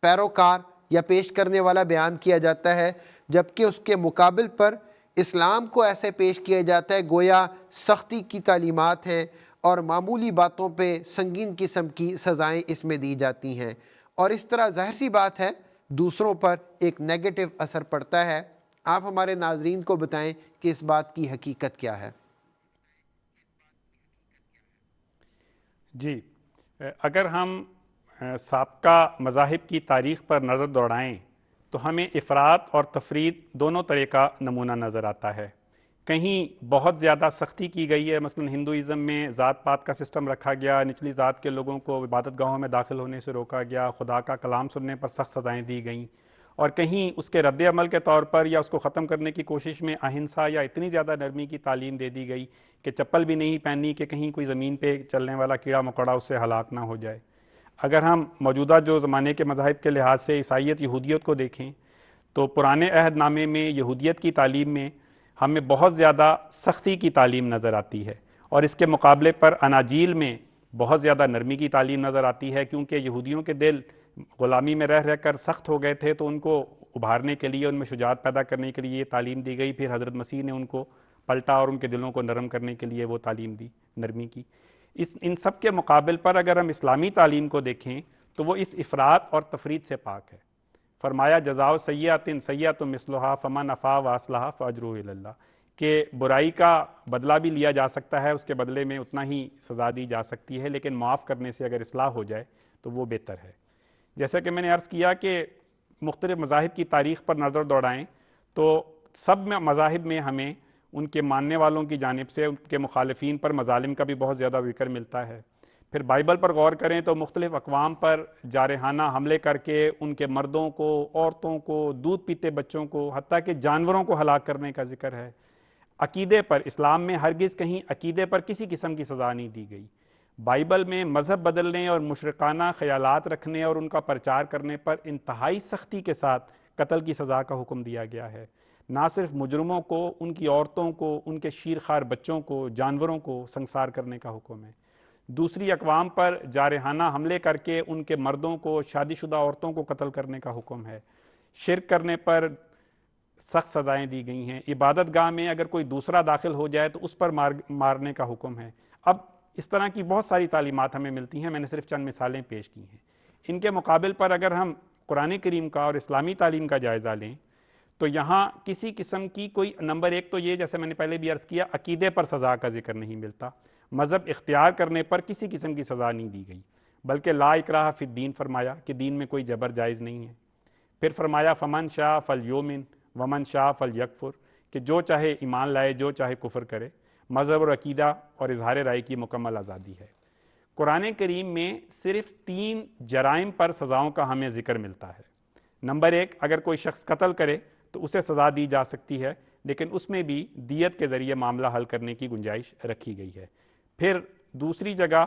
پیروکار یا پیش کرنے والا بیان کیا جاتا ہے، جبکہ اس کے مقابل پر اسلام کو ایسے پیش کیا جاتا ہے گویا سختی کی تعلیمات ہیں اور معمولی باتوں پہ سنگین قسم کی سزائیں اس میں دی جاتی ہیں، اور اس طرح ظاہر سی بات ہے دوسروں پر ایک نیگیٹو اثر پڑتا ہے۔ آپ ہمارے ناظرین کو بتائیں کہ اس بات کی حقیقت کیا ہے؟ جی، اگر ہم سابقہ مذاہب کی تاریخ پر نظر دوڑائیں تو ہمیں افراط اور تفریط دونوں طرح کا نمونہ نظر آتا ہے۔ کہیں بہت زیادہ سختی کی گئی ہے، مثلا ہندوازم میں ذات پات کا سسٹم رکھا گیا، نچلی ذات کے لوگوں کو عبادت گاہوں میں داخل ہونے سے روکا گیا، خدا کا کلام سننے پر سخت سزائیں دی گئیں، اور کہیں اس کے رد عمل کے طور پر یا اس کو ختم کرنے کی کوشش میں اہنسا یا اتنی زیادہ نرمی کی تعلیم دے دی گئی کہ چپل بھی نہیں پہننی کہ کہیں کوئی زمین پہ چلنے والا کیڑا مکوڑا اس سے ہلاک نہ ہو جائے۔ اگر ہم موجودہ جو زمانے کے مذاہب کے لحاظ سے عیسائیت یہودیت کو دیکھیں تو پرانے عہد نامے میں یہودیت کی تعلیم میں ہمیں بہت زیادہ سختی کی تعلیم نظر آتی ہے، اور اس کے مقابلے پر اناجیل میں بہت زیادہ نرمی کی تعلیم نظر آتی ہے، کیونکہ یہودیوں کے دل غلامی میں رہ کر سخت ہو گئے تھے، تو ان کو ابھارنے کے لیے، ان میں شجاعت پیدا کرنے کے لیے یہ تعلیم دی گئی۔ پھر حضرت مسیح نے ان کو پلٹا اور ان کے دلوں کو نرم کرنے کے لیے وہ تعلیم دی، نرمی کی۔ ان سب کے مقابل پر اگر ہم اسلامی تعلیم کو دیکھیں تو وہ اس افراط اور تفریط سے پاک ہے۔ فرمایا جزاء سیئۃ سیئۃ مثلھا فمن عفا واصلح فاجرہ الی اللہ، کہ برائی کا بدلہ بھی لیا جا سکتا ہے، اس کے بدلے میں اتنا ہی سزا دی جا سکتی ہے، لیکن معاف کرنے سے اگر اصلاح ہو جائے تو وہ بہتر ہے۔ جیسا کہ میں نے عرض کیا کہ مختلف مذاہب کی تاریخ پر نظر دوڑائیں تو سب مذاہب میں ہمیں ان کے ماننے والوں کی جانب سے ان کے مخالفین پر مظالم کا بھی بہت زیادہ ذکر ملتا ہے۔ پھر بائبل پر غور کریں تو مختلف اقوام پر جارحانہ حملے کر کے ان کے مردوں کو، عورتوں کو، دودھ پیتے بچوں کو، حتیٰ کہ جانوروں کو ہلاک کرنے کا ذکر ہے۔ عقیدے پر اسلام میں ہرگز کہیں عقیدے پر کسی قسم کی سزا نہیں دی گئی۔ بائبل میں مذہب بدلنے اور مشرکانہ خیالات رکھنے اور ان کا پرچار کرنے پر انتہائی سختی کے ساتھ قتل کی سزا کا حکم دیا گیا ہے۔ نہ صرف مجرموں کو، ان کی عورتوں کو، ان کے شیرخوار بچوں کو، جانوروں کو سنسار کرنے کا حکم ہے۔ دوسری اقوام پر جارحانہ حملے کر کے ان کے مردوں کو، شادی شدہ عورتوں کو قتل کرنے کا حکم ہے۔ شرک کرنے پر سخت سزائیں دی گئی ہیں۔ عبادت گاہ میں اگر کوئی دوسرا داخل ہو جائے تو اس پر مارنے کا حکم ہے۔ اب اس طرح کی بہت ساری تعلیمات ہمیں ملتی ہیں، میں نے صرف چند مثالیں پیش کی ہیں۔ ان کے مقابل پر اگر ہم قرآن کریم کا اور اسلامی تعلیم کا جائزہ لیں تو یہاں کسی قسم کی کوئی، نمبر ایک تو یہ، جیسے میں نے پہلے بھی عرض کیا، عقیدے پر سزا کا ذکر نہیں ملتا، مذہب اختیار کرنے پر کسی قسم کی سزا نہیں دی گئی، بلکہ لا اکراہ فی الدین فرمایا کہ دین میں کوئی جبر جائز نہیں ہے۔ پھر فرمایا فمن شاء فلیؤمن ومن شاء فلیکفر، کہ جو چاہے ایمان لائے، جو چاہے کفر کرے۔ مذہب اور عقیدہ اور اظہار رائے کی مکمل آزادی ہے۔ قرآن کریم میں صرف 3 جرائم پر سزاؤں کا ہمیں ذکر ملتا ہے۔ نمبر 1، اگر کوئی شخص قتل کرے تو اسے سزا دی جا سکتی ہے، لیکن اس میں بھی دیت کے ذریعے معاملہ حل کرنے کی گنجائش رکھی گئی ہے۔ پھر دوسری جگہ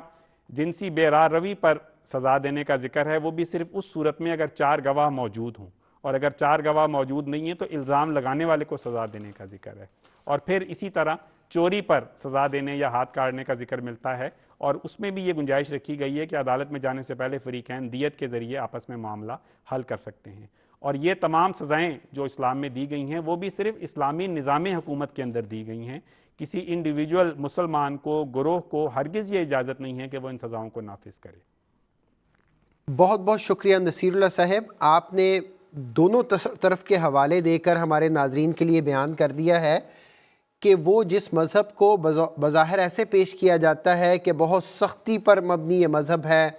جنسی بے راہ روی پر سزا دینے کا ذکر ہے، وہ بھی صرف اس صورت میں اگر 4 گواہ موجود ہوں، اور اگر 4 گواہ موجود نہیں ہیں تو الزام لگانے والے کو سزا دینے کا ذکر ہے۔ اور پھر اسی طرح چوری پر سزا دینے یا ہاتھ کاٹنے کا ذکر ملتا ہے، اور اس میں بھی یہ گنجائش رکھی گئی ہے کہ عدالت میں جانے سے پہلے فریقین دیت کے ذریعے آپس میں معاملہ حل کر سکتے ہیں۔ اور یہ تمام سزائیں جو اسلام میں دی گئی ہیں وہ بھی صرف اسلامی نظام حکومت کے اندر دی گئی ہیں۔ کسی انڈیویجول مسلمان کو، گروہ کو ہرگز یہ اجازت نہیں ہے کہ وہ ان سزاؤں کو نافذ کرے۔ بہت بہت شکریہ نصیر اللہ صاحب، آپ نے دونوں طرف کے حوالے دے کر ہمارے ناظرین کے لیے بیان کر دیا ہے کہ وہ جس مذہب کو بظاہر ایسے پیش کیا جاتا ہے کہ بہت سختی پر مبنی یہ مذہب ہے،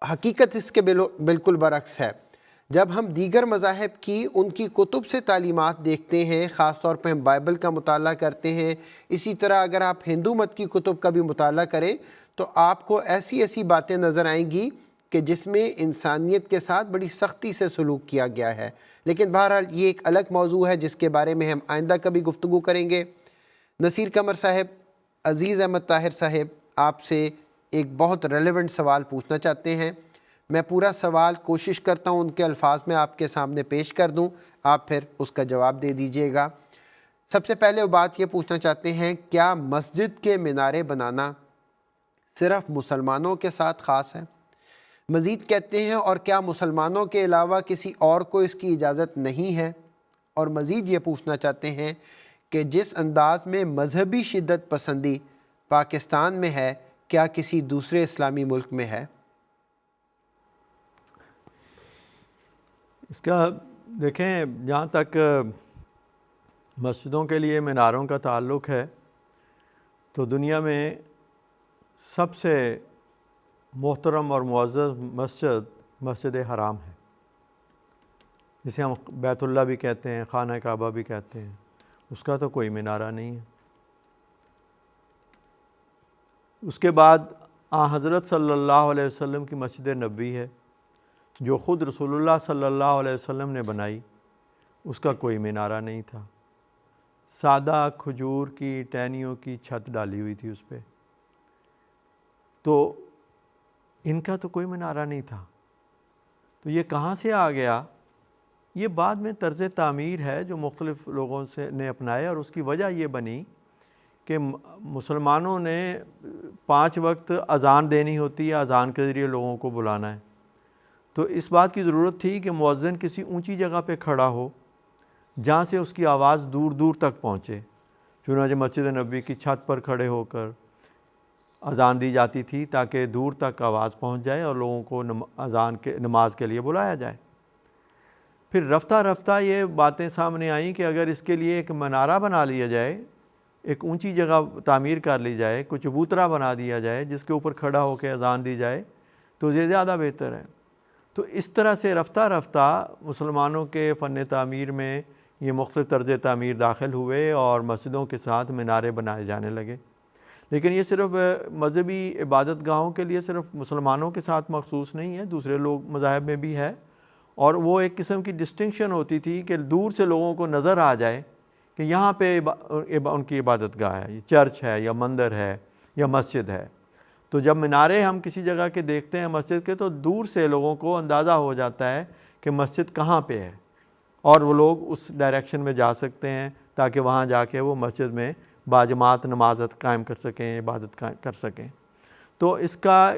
حقیقت اس کے بالکل برعکس ہے۔ جب ہم دیگر مذاہب کی ان کی کتب سے تعلیمات دیکھتے ہیں، خاص طور پہ ہم بائبل کا مطالعہ کرتے ہیں، اسی طرح اگر آپ ہندو مت کی کتب کا بھی مطالعہ کریں تو آپ کو ایسی ایسی باتیں نظر آئیں گی کہ جس میں انسانیت کے ساتھ بڑی سختی سے سلوک کیا گیا ہے۔ لیکن بہرحال یہ ایک الگ موضوع ہے جس کے بارے میں ہم آئندہ کبھی گفتگو کریں گے۔ نصیر قمر صاحب، عزیز احمد طاہر صاحب آپ سے ایک بہت ریلیونٹ سوال پوچھنا چاہتے ہیں۔ میں پورا سوال کوشش کرتا ہوں ان کے الفاظ میں آپ کے سامنے پیش کر دوں، آپ پھر اس کا جواب دے دیجئے گا۔ سب سے پہلے وہ بات یہ پوچھنا چاہتے ہیں، کیا مسجد کے مینارے بنانا صرف مسلمانوں کے ساتھ خاص ہے؟ مزید کہتے ہیں، اور کیا مسلمانوں کے علاوہ کسی اور کو اس کی اجازت نہیں ہے؟ اور مزید یہ پوچھنا چاہتے ہیں کہ جس انداز میں مذہبی شدت پسندی پاکستان میں ہے، کیا کسی دوسرے اسلامی ملک میں ہے؟ اس کا دیکھیں، جہاں تک مسجدوں کے لیے میناروں کا تعلق ہے تو دنیا میں سب سے محترم اور معزز مسجد مسجد حرام ہے۔ جسے ہم بیت اللہ بھی کہتے ہیں، خانہ کعبہ بھی کہتے ہیں، اس کا تو کوئی مینارہ نہیں ہے۔ اس کے بعد حضرت صلی اللہ علیہ وسلم کی مسجد نبوی ہے جو خود رسول اللہ صلی اللہ علیہ وسلم نے بنائی، اس کا کوئی مینارہ نہیں تھا، سادہ کھجور کی ٹہنیوں کی چھت ڈالی ہوئی تھی اس پہ، تو ان کا تو کوئی مینارہ نہیں تھا۔ تو یہ کہاں سے آ گیا؟ یہ بعد میں طرز تعمیر ہے جو مختلف لوگوں سے نے اپنایا، اور اس کی وجہ یہ بنی کہ مسلمانوں نے 5 وقت اذان دینی ہوتی ہے، اذان کے ذریعے لوگوں کو بلانا ہے، تو اس بات کی ضرورت تھی کہ مؤذن کسی اونچی جگہ پہ کھڑا ہو جہاں سے اس کی آواز دور دور تک پہنچے۔ چنانچہ مسجد نبوی کی چھت پر کھڑے ہو کر اذان دی جاتی تھی تاکہ دور تک آواز پہنچ جائے اور لوگوں کو نماز کے لیے بلایا جائے۔ پھر رفتہ رفتہ یہ باتیں سامنے آئیں کہ اگر اس کے لیے ایک منارہ بنا لیا جائے، ایک اونچی جگہ تعمیر کر لی جائے، کچھ چبوترا بنا دیا جائے جس کے اوپر کھڑا ہو کے اذان دی جائے تو یہ زیادہ بہتر ہے۔ تو اس طرح سے رفتہ رفتہ مسلمانوں کے فن تعمیر میں یہ مختلف طرز تعمیر داخل ہوئے اور مسجدوں کے ساتھ مینارے بنائے جانے لگے۔ لیکن یہ صرف مذہبی عبادت گاہوں کے لیے صرف مسلمانوں کے ساتھ مخصوص نہیں ہے، دوسرے لوگ مذاہب میں بھی ہے، اور وہ ایک قسم کی ڈسٹنکشن ہوتی تھی کہ دور سے لوگوں کو نظر آ جائے کہ یہاں پہ ان کی عبادت گاہ ہے، یہ چرچ ہے یا مندر ہے یا مسجد ہے۔ تو جب مینارے ہم کسی جگہ کے دیکھتے ہیں مسجد کے، تو دور سے لوگوں کو اندازہ ہو جاتا ہے کہ مسجد کہاں پہ ہے، اور وہ لوگ اس ڈائریکشن میں جا سکتے ہیں تاکہ وہاں جا کے وہ مسجد میں باجماعت نمازت قائم کر سکیں، عبادت کر سکیں۔ تو اس کا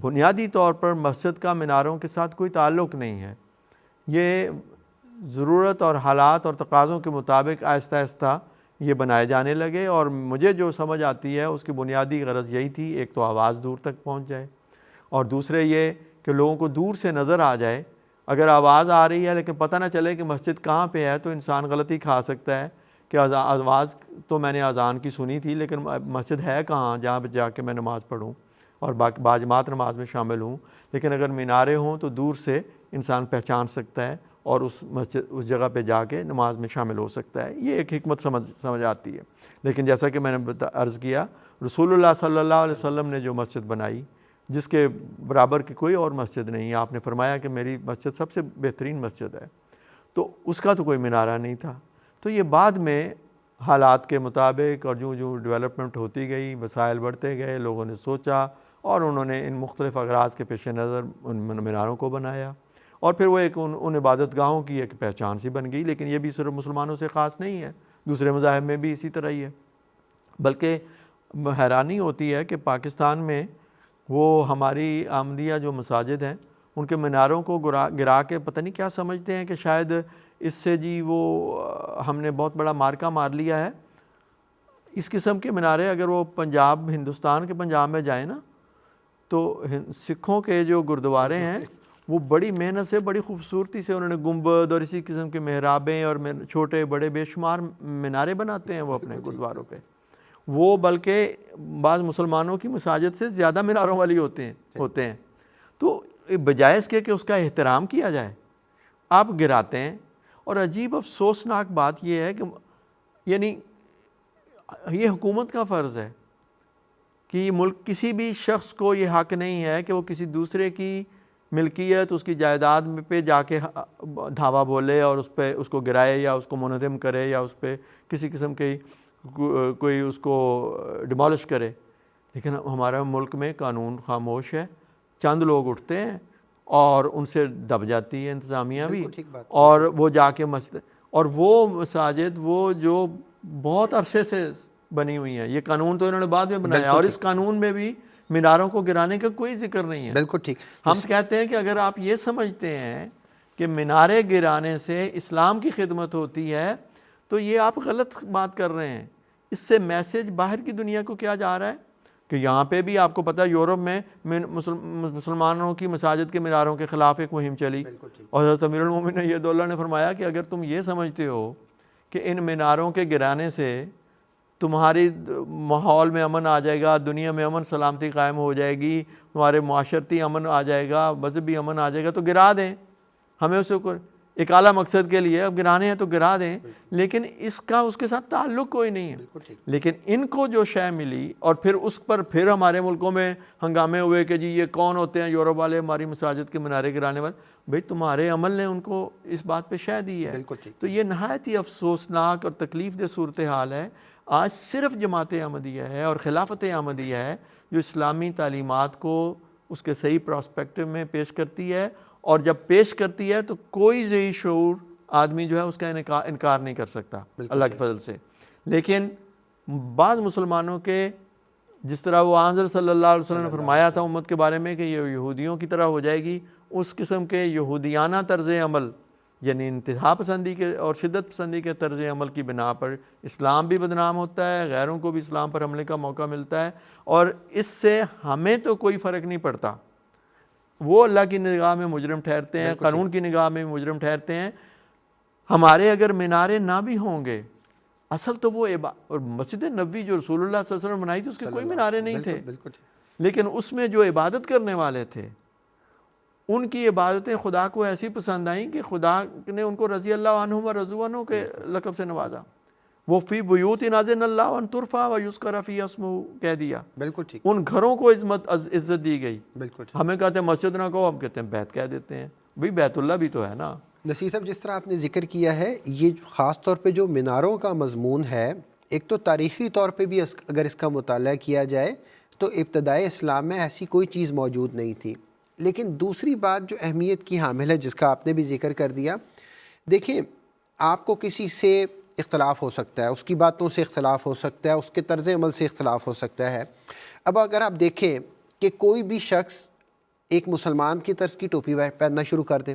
بنیادی طور پر مسجد کا میناروں کے ساتھ کوئی تعلق نہیں ہے، یہ ضرورت اور حالات اور تقاضوں کے مطابق آہستہ آہستہ یہ بنائے جانے لگے، اور مجھے جو سمجھ آتی ہے اس کی بنیادی غرض یہی تھی، ایک تو آواز دور تک پہنچ جائے، اور دوسرے یہ کہ لوگوں کو دور سے نظر آ جائے۔ اگر آواز آ رہی ہے لیکن پتہ نہ چلے کہ مسجد کہاں پہ ہے تو انسان غلطی کھا سکتا ہے کہ آواز تو میں نے اذان کی سنی تھی لیکن مسجد ہے کہاں جہاں پہ جا کے میں نماز پڑھوں اور باجماعت نماز میں شامل ہوں۔ لیکن اگر مینارے ہوں تو دور سے انسان پہچان سکتا ہے اور اس جگہ پہ جا کے نماز میں شامل ہو سکتا ہے۔ یہ ایک حکمت سمجھ آتی ہے۔ لیکن جیسا کہ میں نے عرض کیا، رسول اللہ صلی اللہ علیہ وسلم نے جو مسجد بنائی جس کے برابر کی کوئی اور مسجد نہیں، آپ نے فرمایا کہ میری مسجد سب سے بہترین مسجد ہے، تو اس کا تو کوئی مینارہ نہیں تھا۔ تو یہ بعد میں حالات کے مطابق اور جو ڈیولپمنٹ ہوتی گئی، وسائل بڑھتے گئے، لوگوں نے سوچا اور انہوں نے ان مختلف اغراض کے پیش نظر ان میناروں کو بنایا، اور پھر وہ ایک ان عبادت گاہوں کی ایک پہچان سی بن گئی۔ لیکن یہ بھی صرف مسلمانوں سے خاص نہیں ہے، دوسرے مذاہب میں بھی اسی طرح ہی ہے۔ بلکہ حیرانی ہوتی ہے کہ پاکستان میں وہ ہماری احمدیہ جو مساجد ہیں ان کے میناروں کو گرا کے پتہ نہیں کیا سمجھتے ہیں کہ شاید اس سے جی وہ ہم نے بہت بڑا مارکہ مار لیا ہے۔ اس قسم کے مینارے اگر وہ پنجاب، ہندوستان کے پنجاب میں جائیں نا، تو سکھوں کے جو گردوارے ہیں وہ بڑی محنت سے، بڑی خوبصورتی سے انہوں نے گنبد اور اسی قسم کے محرابیں اور چھوٹے بڑے بے شمار مینارے بناتے ہیں وہ اپنے گردواروں پہ۔ وہ بلکہ بعض مسلمانوں کی مساجد سے زیادہ میناروں والی ہوتے ہیں۔ تو بجائے اس کے کہ اس کا احترام کیا جائے، آپ گراتے ہیں۔ اور عجیب افسوسناک بات یہ ہے کہ یعنی یہ حکومت کا فرض ہے کہ یہ ملک کسی بھی شخص کو یہ حق نہیں ہے کہ وہ کسی دوسرے کی ملکیت، اس کی جائیداد پہ جا کے دھاوا بولے اور اس کو گرائے یا اس کو منہدم کرے یا اس پہ کسی قسم کی کوئی اس کو ڈیمالش کرے۔ لیکن ہمارے ملک میں قانون خاموش ہے، چند لوگ اٹھتے ہیں اور ان سے دب جاتی ہے انتظامیہ بھی، اور وہ جا کے مسجد، اور وہ مساجد وہ جو بہت عرصے سے بنی ہوئی ہیں، یہ قانون تو انہوں نے بعد میں بنایا، اور اس قانون میں بھی میناروں کو گرانے کا کوئی ذکر نہیں ہے۔ بالکل ٹھیک۔ ہم کہتے ہیں کہ اگر آپ یہ سمجھتے ہیں کہ مینارے گرانے سے اسلام کی خدمت ہوتی ہے تو یہ آپ غلط بات کر رہے ہیں۔ اس سے میسج باہر کی دنیا کو کیا جا رہا ہے کہ یہاں پہ بھی آپ کو پتہ ہے یورپ میں مسلمانوں کی مساجد کے میناروں کے خلاف ایک مہم چلی، اور حضرت امیر المومنین ایدہ اللہ نے فرمایا کہ اگر تم یہ سمجھتے ہو کہ ان میناروں کے گرانے سے تمہاری ماحول میں امن آ جائے گا، دنیا میں امن سلامتی قائم ہو جائے گی، تمہارے معاشرتی امن آ جائے گا، مذہبی امن آ جائے گا، تو گرا دیں، ہمیں اسے ایک اعلیٰ مقصد کے لیے، اب گرانے ہیں تو گرا دیں، لیکن اس کا اس کے ساتھ تعلق کوئی نہیں ہے۔ لیکن ان کو جو شے ملی اور پھر اس پر پھر ہمارے ملکوں میں ہنگامے ہوئے کہ جی یہ کون ہوتے ہیں یورپ والے ہماری مساجد کے منارے گرانے والے، بھئی تمہارے عمل نے ان کو اس بات پہ شے دی ہے۔ تو یہ نہایت ہی افسوسناک اور تکلیف دہ صورتحال ہے۔ آج صرف جماعت احمدیہ ہے اور خلافت احمدیہ ہے جو اسلامی تعلیمات کو اس کے صحیح پراسپیکٹو میں پیش کرتی ہے، اور جب پیش کرتی ہے تو کوئی ذہی شعور آدمی جو ہے اس کا انکار نہیں کر سکتا اللہ کے فضل سے۔ لیکن بعض مسلمانوں کے، جس طرح وہ حضرت صلی اللہ علیہ وسلم نے فرمایا تھا امت کے بارے میں کہ یہ یہودیوں کی طرح ہو جائے گی، اس قسم کے یہودیانہ طرز عمل، یعنی انتہا پسندی کے اور شدت پسندی کے طرز عمل کی بنا پر اسلام بھی بدنام ہوتا ہے، غیروں کو بھی اسلام پر حملے کا موقع ملتا ہے، اور اس سے ہمیں تو کوئی فرق نہیں پڑتا۔ وہ اللہ کی نگاہ میں مجرم ٹھہرتے ہیں، قانون کی نگاہ میں مجرم ٹھہرتے ہیں۔ ہمارے اگر مینارے نہ بھی ہوں گے، اصل تو وہ اور مسجد نبوی جو رسول اللہ صلی اللہ علیہ وسلم بنائی تھی اس کے کوئی مینارے نہیں تھے، لیکن اس میں جو عبادت کرنے والے تھے ان کی عبادتیں خدا کو ایسی پسند آئیں کہ خدا نے ان کو رضی اللہ عنہم و رضوا عنہ کے لقب سے نوازا۔ وہ فی بیوت اذن اللہ ان ترفع و یذکر فی اسمہ کہہ دیا، بالکل ٹھیک، ان گھروں کو عزت دی گئی۔ بالکل ٹھیک۔ ہمیں کہتے ہیں مسجد نہ کہو، ہم کہتے ہیں بیت کہہ دیتے ہیں، بھئی بیت اللہ بھی تو ہے نا۔ نصیر صاحب، جس طرح آپ نے ذکر کیا ہے، یہ خاص طور پہ جو میناروں کا مضمون ہے، ایک تو تاریخی طور پہ بھی اگر اس کا مطالعہ کیا جائے تو ابتدائی اسلام میں ایسی کوئی چیز موجود نہیں تھی۔ لیکن دوسری بات جو اہمیت کی حامل ہے، جس کا آپ نے بھی ذکر کر دیا، دیکھیں آپ کو کسی سے اختلاف ہو سکتا ہے، اس کی باتوں سے اختلاف ہو سکتا ہے، اس کے طرز عمل سے اختلاف ہو سکتا ہے۔ اب اگر آپ دیکھیں کہ کوئی بھی شخص ایک مسلمان کی طرز کی ٹوپی پہننا شروع کر دے،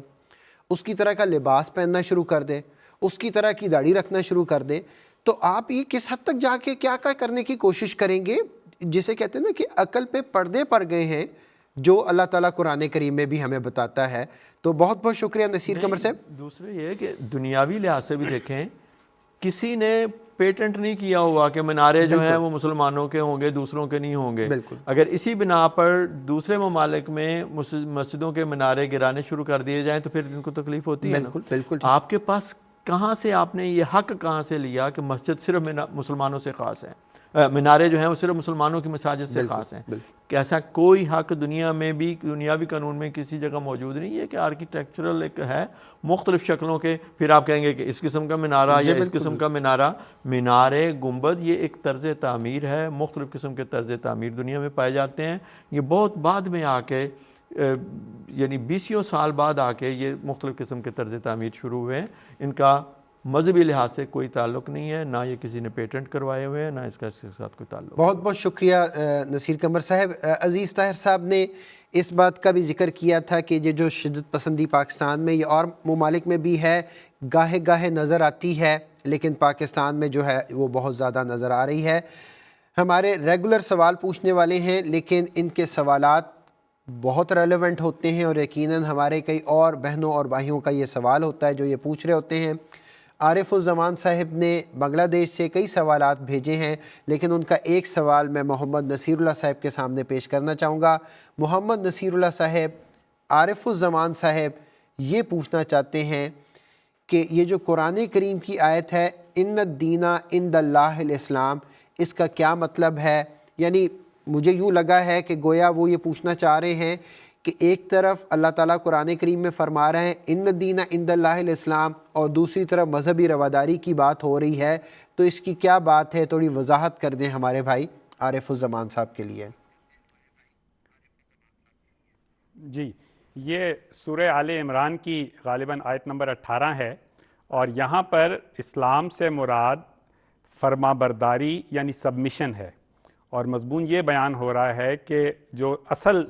اس کی طرح کا لباس پہننا شروع کر دے، اس کی طرح کی داڑھی رکھنا شروع کر دے، تو آپ یہ کس حد تک جا کے کیا کرنے کی کوشش کریں گے، جسے کہتے ہیں نا کہ عقل پہ پردے پڑ گئے ہیں، جو اللہ تعالیٰ قرآن کریم میں بھی ہمیں بتاتا ہے۔ تو بہت بہت شکریہ نصیر قمر صاحب۔ دوسرے یہ کہ دنیاوی لحاظ سے بھی دیکھیں، کسی نے پیٹنٹ نہیں کیا ہوا کہ منارے جو ہیں وہ مسلمانوں کے ہوں گے، دوسروں کے نہیں ہوں گے۔ اگر اسی بنا پر دوسرے ممالک میں مسجدوں کے منارے گرانے شروع کر دیے جائیں تو پھر ان کو تکلیف ہوتی ہے نا۔ آپ کے پاس کہاں سے، آپ نے یہ حق کہاں سے لیا کہ مسجد صرف مسلمانوں سے خاص ہے، منارے جو ہیں وہ صرف مسلمانوں کی مساجد سے خاص ہیں؟ کہ ایسا کوئی حق دنیا میں بھی دنیاوی قانون میں کسی جگہ موجود نہیں ہے کہ آرکیٹیکچرل ایک ہے مختلف شکلوں کے، پھر آپ کہیں گے کہ اس قسم کا منارہ یا اس قسم کا منارہ۔ مینارے، گنبد، یہ ایک طرز تعمیر ہے، مختلف قسم کے طرز تعمیر دنیا میں پائے جاتے ہیں۔ یہ بہت بعد میں آ کے، یعنی 20 سال بعد آ کے یہ مختلف قسم کے طرز تعمیر شروع ہوئے ہیں۔ ان کا مذہبی لحاظ سے کوئی تعلق نہیں ہے، نہ یہ کسی نے پیٹنٹ کروائے ہوئے ہیں، نہ اس کا اس کے ساتھ کوئی تعلق۔ بہت بہت شکریہ نصیر قمر صاحب۔ عزیز طاہر صاحب نے اس بات کا بھی ذکر کیا تھا کہ یہ جو شدت پسندی پاکستان میں، یہ اور ممالک میں بھی ہے، گاہے گاہے نظر آتی ہے، لیکن پاکستان میں جو ہے وہ بہت زیادہ نظر آ رہی ہے۔ ہمارے ریگولر سوال پوچھنے والے ہیں، لیکن ان کے سوالات بہت ریلیونٹ ہوتے ہیں، اور یقیناً ہمارے کئی اور بہنوں اور بھائیوں کا یہ سوال ہوتا ہے جو یہ پوچھ رہے ہوتے ہیں۔ عارف الزمان صاحب نے بنگلہ دیش سے کئی سوالات بھیجے ہیں، لیکن ان کا ایک سوال میں محمد نصیر اللہ صاحب کے سامنے پیش کرنا چاہوں گا۔ محمد نصیر اللہ صاحب، عارف الزمان صاحب یہ پوچھنا چاہتے ہیں کہ یہ جو قرآن کریم کی آیت ہے ان الدین عند اللہ الاسلام، اس کا کیا مطلب ہے؟ یعنی مجھے یوں لگا ہے کہ گویا وہ یہ پوچھنا چاہ رہے ہیں کہ ایک طرف اللہ تعالیٰ قرآن کریم میں فرما رہے ہیں ان الدین عند اللہ الاسلام، اور دوسری طرف مذہبی رواداری کی بات ہو رہی ہے، تو اس کی کیا بات ہے؟ تھوڑی وضاحت کر دیں ہمارے بھائی عارف الزمان صاحب کے لیے۔ جی، یہ سورہ آل عمران کی غالباً آیت نمبر 18 ہے، اور یہاں پر اسلام سے مراد فرما برداری یعنی سبمیشن ہے، اور مضمون یہ بیان ہو رہا ہے کہ جو اصل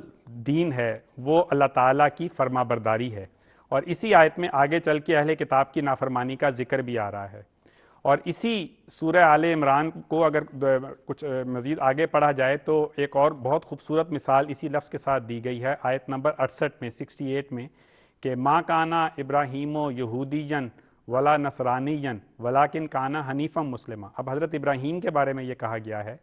دین ہے وہ اللہ تعالیٰ کی فرما برداری ہے، اور اسی آیت میں آگے چل کے اہل کتاب کی نافرمانی کا ذکر بھی آ رہا ہے۔ اور اسی سورہ آل عمران کو اگر کچھ مزید آگے پڑھا جائے تو ایک اور بہت خوبصورت مثال اسی لفظ کے ساتھ دی گئی ہے آیت نمبر 68 میں 68 میں، کہ ما کانا ابراہیم و یہودین ولا نصرانین ولیکن کانا حنیفا مسلمہ۔ اب حضرت ابراہیم کے بارے میں یہ کہا گیا ہے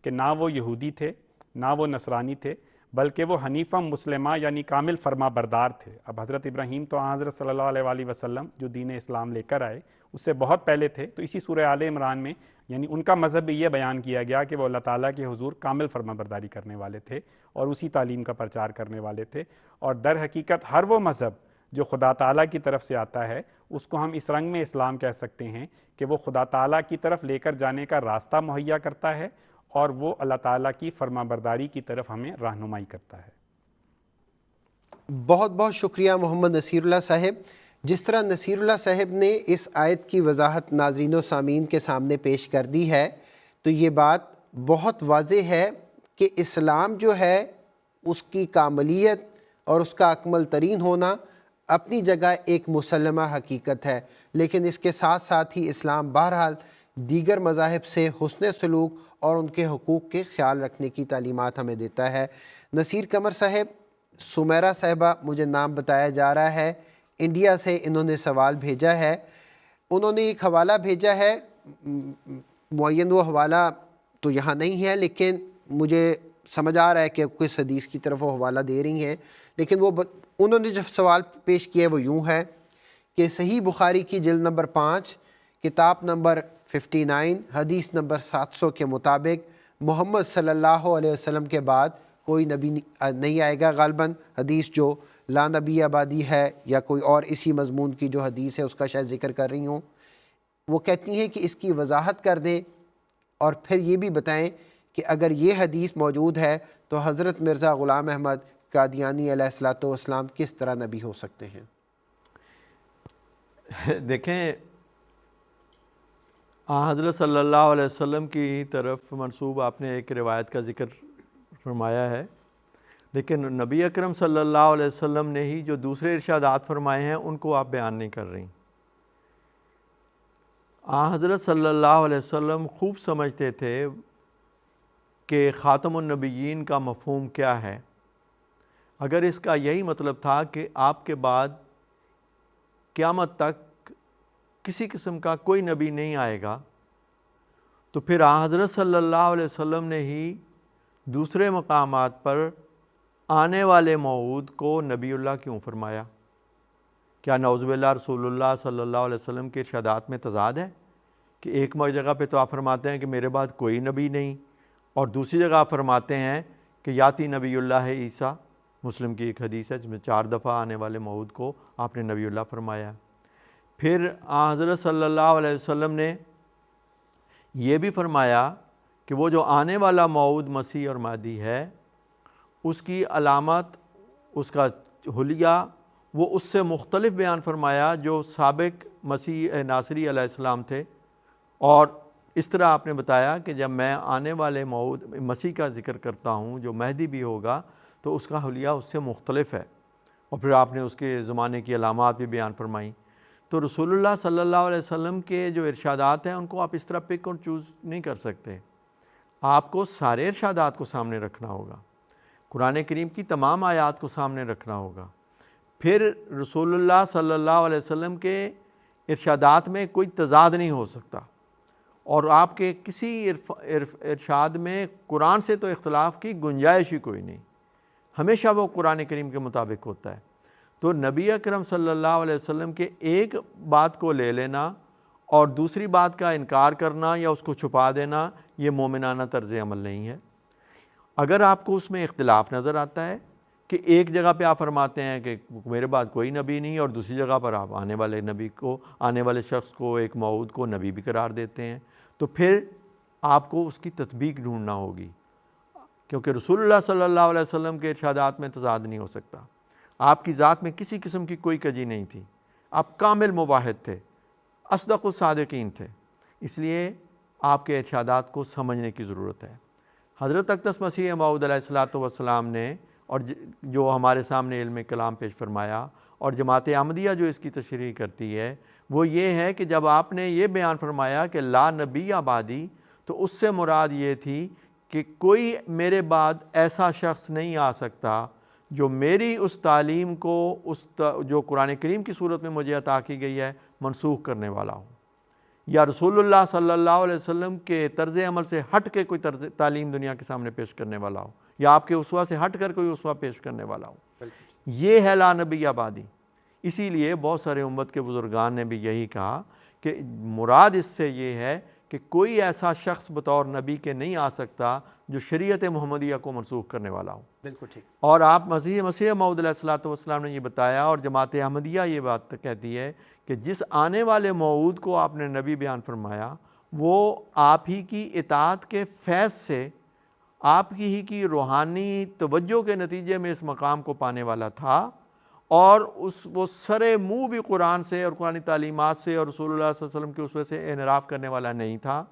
کہ نہ وہ یہودی تھے، نہ وہ نصرانی تھے، بلکہ وہ حنیفہ مسلمہ یعنی کامل فرما بردار تھے۔ اب حضرت ابراہیم تو حضرت صلی اللہ علیہ وآلہ وسلم جو دین اسلام لے کر آئے اس سے بہت پہلے تھے، تو اسی سورہ آل عمران میں یعنی ان کا مذہب بھی یہ بیان کیا گیا کہ وہ اللہ تعالیٰ کے حضور کامل فرما برداری کرنے والے تھے اور اسی تعلیم کا پرچار کرنے والے تھے۔ اور در حقیقت ہر وہ مذہب جو خدا تعالیٰ کی طرف سے آتا ہے اس کو ہم اس رنگ میں اسلام کہہ سکتے ہیں کہ وہ خدا تعالیٰ کی طرف لے کر جانے کا راستہ مہیا کرتا ہے اور وہ اللہ تعالیٰ کی فرما برداری کی طرف ہمیں رہنمائی کرتا ہے۔ بہت بہت شکریہ محمد نصیر اللہ صاحب۔ جس طرح نصیر اللہ صاحب نے اس آیت کی وضاحت ناظرین و سامعین کے سامنے پیش کر دی ہے، تو یہ بات بہت واضح ہے کہ اسلام جو ہے اس کی کاملیت اور اس کا اکمل ترین ہونا اپنی جگہ ایک مسلمہ حقیقت ہے، لیکن اس کے ساتھ ساتھ ہی اسلام بہرحال دیگر مذاہب سے حسن سلوک اور ان کے حقوق کے خیال رکھنے کی تعلیمات ہمیں دیتا ہے۔ نصیر قمر صاحب، سمیرہ صاحبہ مجھے نام بتایا جا رہا ہے، انڈیا سے انہوں نے سوال بھیجا ہے۔ انہوں نے ایک حوالہ بھیجا ہے، معین وہ حوالہ تو یہاں نہیں ہے لیکن مجھے سمجھ آ رہا ہے کہ کس حدیث کی طرف وہ حوالہ دے رہی ہیں، لیکن انہوں نے جو سوال پیش کیا وہ یوں ہے کہ صحیح بخاری کی جلد نمبر 5 کتاب نمبر 59 حدیث نمبر 700 کے مطابق محمد صلی اللہ علیہ وسلم کے بعد کوئی نبی نہیں آئے گا۔ غالباً حدیث جو لا نبی آبادی ہے یا کوئی اور اسی مضمون کی جو حدیث ہے اس کا شاید ذکر کر رہی ہوں، وہ کہتی ہیں کہ اس کی وضاحت کر دیں اور پھر یہ بھی بتائیں کہ اگر یہ حدیث موجود ہے تو حضرت مرزا غلام احمد قادیانی علیہ الصلوۃ والسلام کس طرح نبی ہو سکتے ہیں؟ دیکھیں، حضرت صلی اللہ علیہ وسلم کی طرف منسوب آپ نے ایک روایت کا ذکر فرمایا ہے، لیکن نبی اکرم صلی اللہ علیہ وسلم نے ہی جو دوسرے ارشادات فرمائے ہیں ان کو آپ بیان نہیں کر رہی۔ حضرت صلی اللہ علیہ وسلم خوب سمجھتے تھے کہ خاتم النبیین کا مفہوم کیا ہے۔ اگر اس کا یہی مطلب تھا کہ آپ کے بعد قیامت تک کسی قسم کا کوئی نبی نہیں آئے گا، تو پھر حضرت صلی اللہ علیہ وسلم نے ہی دوسرے مقامات پر آنے والے موعود کو نبی اللہ کیوں فرمایا؟ کیا نعوذ باللہ رسول اللہ صلی اللہ علیہ وسلم کے ارشادات میں تضاد ہے کہ ایک جگہ پہ تو آپ فرماتے ہیں کہ میرے بعد کوئی نبی نہیں، اور دوسری جگہ آپ فرماتے ہیں کہ یاتی نبی اللہ عیسیٰ، مسلم کی ایک حدیث ہے جس میں 4 دفعہ آنے والے موعود کو آپ نے نبی اللہ فرمایا۔ پھر حضرت صلی اللہ علیہ وسلم نے یہ بھی فرمایا کہ وہ جو آنے والا موعود مسیح اور مہدی ہے اس کی علامت، اس کا حلیہ، وہ اس سے مختلف بیان فرمایا جو سابق مسیح ناصری علیہ السلام تھے، اور اس طرح آپ نے بتایا کہ جب میں آنے والے موعود مسیح کا ذکر کرتا ہوں جو مہدی بھی ہوگا تو اس کا حلیہ اس سے مختلف ہے، اور پھر آپ نے اس کے زمانے کی علامات بھی بیان فرمائیں۔ تو رسول اللہ صلی اللہ علیہ وسلم کے جو ارشادات ہیں ان کو آپ اس طرح پک اور چوز نہیں کر سکتے، آپ کو سارے ارشادات کو سامنے رکھنا ہوگا، قرآن کریم کی تمام آیات کو سامنے رکھنا ہوگا۔ پھر رسول اللہ صلی اللہ علیہ وسلم کے ارشادات میں کوئی تضاد نہیں ہو سکتا، اور آپ کے کسی ارشاد میں قرآن سے تو اختلاف کی گنجائش ہی کوئی نہیں، ہمیشہ وہ قرآن کریم کے مطابق ہوتا ہے۔ تو نبی اکرم صلی اللہ علیہ وسلم کے ایک بات کو لے لینا اور دوسری بات کا انکار کرنا یا اس کو چھپا دینا، یہ مومنانہ طرز عمل نہیں ہے۔ اگر آپ کو اس میں اختلاف نظر آتا ہے کہ ایک جگہ پہ آپ فرماتے ہیں کہ میرے بعد کوئی نبی نہیں، اور دوسری جگہ پر آپ آنے والے نبی کو، آنے والے شخص کو، ایک موعود کو نبی بھی قرار دیتے ہیں، تو پھر آپ کو اس کی تطبیق ڈھونڈنا ہوگی، کیونکہ رسول اللہ صلی اللہ علیہ وسلم کے ارشادات میں تضاد نہیں ہو سکتا۔ آپ کی ذات میں کسی قسم کی کوئی کجی نہیں تھی، آپ کامل موحد تھے، اصدق الصادقین تھے، اس لیے آپ کے ارشادات کو سمجھنے کی ضرورت ہے۔ حضرت اقدس مسیح موعود علیہ الصلوۃ والسلام نے، اور جو ہمارے سامنے علم کلام پیش فرمایا، اور جماعت احمدیہ جو اس کی تشریح کرتی ہے، وہ یہ ہے کہ جب آپ نے یہ بیان فرمایا کہ لا نبی آبادی، تو اس سے مراد یہ تھی کہ کوئی میرے بعد ایسا شخص نہیں آ سکتا جو میری اس تعلیم کو، جو قرآن کریم کی صورت میں مجھے عطا کی گئی ہے، منسوخ کرنے والا ہو، یا رسول اللہ صلی اللہ علیہ وسلم کے طرز عمل سے ہٹ کے کوئی تعلیم دنیا کے سامنے پیش کرنے والا ہو۔ یا آپ کے اسوہ سے ہٹ کر کوئی اسوہ پیش کرنے والا ہو۔ یہ ہے لا نبی آبادی۔ اسی لیے بہت سارے امت کے بزرگان نے بھی یہی کہا کہ مراد اس سے یہ ہے کہ کوئی ایسا شخص بطور نبی کے نہیں آ سکتا جو شریعت محمدیہ کو منسوخ کرنے والا ہو۔ بالکل ٹھیک۔ اور آپ مسیح موعود علیہ الصلوۃ والسلام نے یہ بتایا، اور جماعت احمدیہ یہ بات کہتی ہے کہ جس آنے والے موعود کو آپ نے نبی بیان فرمایا وہ آپ ہی کی اطاعت کے فیض سے، آپ ہی کی روحانی توجہ کے نتیجے میں اس مقام کو پانے والا تھا، اور وہ سرے منہ بھی قرآن سے اور قرآنی تعلیمات سے اور رسول اللہ صلی اللہ علیہ وسلم کے اسوے سے انحراف کرنے والا نہیں تھا۔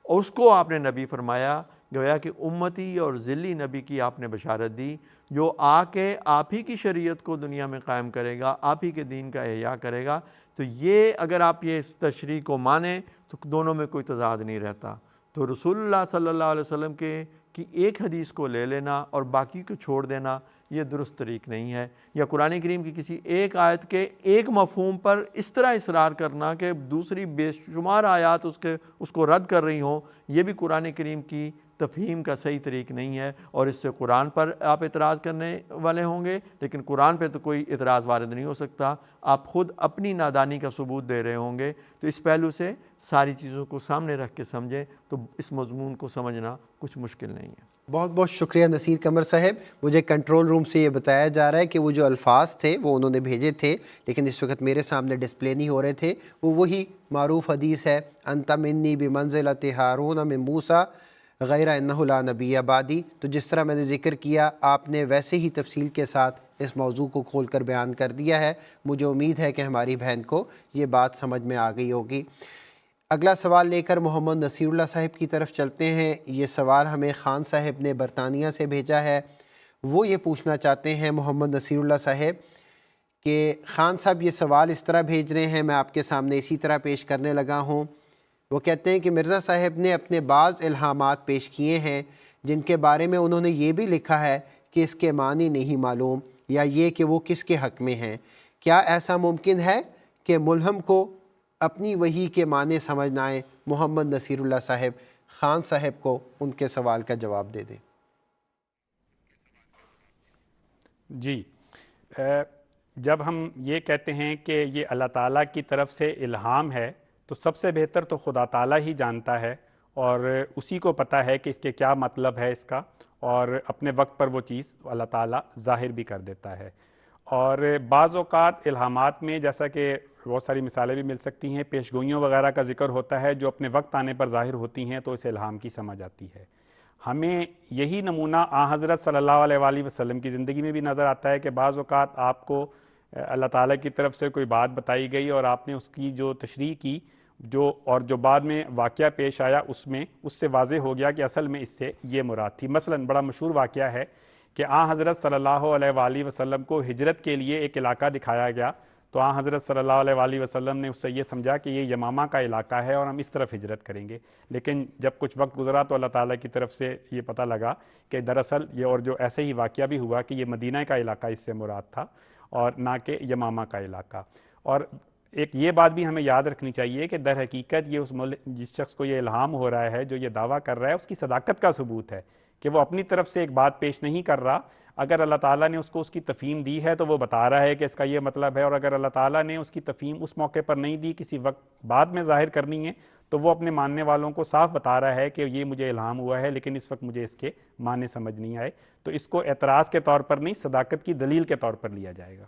اس کو آپ نے نبی فرمایا، گویا کہ امتی اور ذلی نبی کی آپ نے بشارت دی، جو آ کے آپ ہی کی شریعت کو دنیا میں قائم کرے گا، آپ ہی کے دین کا احیاء کرے گا۔ تو یہ اگر آپ یہ اس تشریح کو مانیں تو دونوں میں کوئی تضاد نہیں رہتا۔ تو رسول اللہ صلی اللہ علیہ وسلم کی ایک حدیث کو لے لینا اور باقی کو چھوڑ دینا یہ درست طریق نہیں ہے، یا قرآن کریم کی کسی ایک آیت کے ایک مفہوم پر اس طرح اصرار کرنا کہ دوسری بے شمار آیات اس کو رد کر رہی ہوں، یہ بھی قرآن کریم کی تفہیم کا صحیح طریق نہیں ہے۔ اور اس سے قرآن پر آپ اعتراض کرنے والے ہوں گے، لیکن قرآن پہ تو کوئی اعتراض وارد نہیں ہو سکتا، آپ خود اپنی نادانی کا ثبوت دے رہے ہوں گے۔ تو اس پہلو سے ساری چیزوں کو سامنے رکھ کے سمجھیں تو اس مضمون کو سمجھنا کچھ مشکل نہیں ہے۔ بہت بہت شکریہ نصیر قمر صاحب۔ مجھے کنٹرول روم سے یہ بتایا جا رہا ہے کہ وہ جو الفاظ تھے وہ انہوں نے بھیجے تھے لیکن اس وقت میرے سامنے ڈسپلے نہیں ہو رہے تھے، وہ وہی معروف حدیث ہے، انت منی بمنزلۃ ہارون من موسیٰ غیر انہ لا نبی بعدی۔ تو جس طرح میں نے ذکر کیا آپ نے ویسے ہی تفصیل کے ساتھ اس موضوع کو کھول کر بیان کر دیا ہے۔ مجھے امید ہے کہ ہماری بہن کو یہ بات سمجھ میں آ گئی ہوگی۔ اگلا سوال لے کر محمد نصیر اللہ صاحب کی طرف چلتے ہیں۔ یہ سوال ہمیں خان صاحب نے برطانیہ سے بھیجا ہے۔ وہ یہ پوچھنا چاہتے ہیں محمد نصیر اللہ صاحب کہ خان صاحب یہ سوال اس طرح بھیج رہے ہیں، میں آپ کے سامنے اسی طرح پیش کرنے لگا ہوں۔ وہ کہتے ہیں کہ مرزا صاحب نے اپنے بعض الہامات پیش کیے ہیں جن کے بارے میں انہوں نے یہ بھی لکھا ہے کہ اس کے معنی نہیں معلوم، یا یہ کہ وہ کس کے حق میں ہیں۔ کیا ایسا ممکن ہے کہ ملہم کو اپنی وحی کے معنی سمجھ نہ آئیں؟ محمد نصیر اللہ صاحب خان صاحب کو ان کے سوال کا جواب دے دیں۔ جی، جب ہم یہ کہتے ہیں کہ یہ اللہ تعالیٰ کی طرف سے الہام ہے تو سب سے بہتر تو خدا تعالیٰ ہی جانتا ہے، اور اسی کو پتہ ہے کہ اس کے کیا مطلب ہے اس کا، اور اپنے وقت پر وہ چیز اللہ تعالیٰ ظاہر بھی کر دیتا ہے۔ اور بعض اوقات الہامات میں جیسا کہ بہت ساری مثالیں بھی مل سکتی ہیں، پیش گوئیوں وغیرہ کا ذکر ہوتا ہے جو اپنے وقت آنے پر ظاہر ہوتی ہیں تو اسے الہام کی سمجھ آتی ہے۔ ہمیں یہی نمونہ حضرت صلی اللہ علیہ وآلہ وسلم کی زندگی میں بھی نظر آتا ہے کہ بعض اوقات آپ کو اللہ تعالیٰ کی طرف سے کوئی بات بتائی گئی اور آپ نے اس کی جو تشریح کی اور جو بعد میں واقعہ پیش آیا اس سے واضح ہو گیا کہ اصل میں اس سے یہ مراد تھی۔ مثلا بڑا مشہور واقعہ ہے کہ حضرت صلی اللہ علیہ وآلہ وسلم کو ہجرت کے لیے ایک علاقہ دکھایا گیا، تو حضرت صلی اللہ علیہ وآلہ وسلم نے اس سے یہ سمجھا کہ یہ یمامہ کا علاقہ ہے اور ہم اس طرف ہجرت کریں گے، لیکن جب کچھ وقت گزرا تو اللہ تعالیٰ کی طرف سے یہ پتہ لگا کہ دراصل یہ، اور جو ایسے ہی واقعہ بھی ہوا کہ یہ مدینہ کا علاقہ اس سے مراد تھا اور نہ کہ یمامہ کا علاقہ۔ اور ایک یہ بات بھی ہمیں یاد رکھنی چاہیے کہ در حقیقت یہ جس شخص کو یہ الہام ہو رہا ہے، جو یہ دعویٰ کر رہا ہے، اس کی صداقت کا ثبوت ہے کہ وہ اپنی طرف سے ایک بات پیش نہیں کر رہا۔ اگر اللہ تعالیٰ نے اس کو اس کی تفہیم دی ہے تو وہ بتا رہا ہے کہ اس کا یہ مطلب ہے، اور اگر اللہ تعالیٰ نے اس کی تفہیم اس موقع پر نہیں دی، کسی وقت بعد میں ظاہر کرنی ہے، تو وہ اپنے ماننے والوں کو صاف بتا رہا ہے کہ یہ مجھے الہام ہوا ہے لیکن اس وقت مجھے اس کے معنی سمجھ نہیں آئے۔ تو اس کو اعتراض کے طور پر نہیں، صداقت کی دلیل کے طور پر لیا جائے گا۔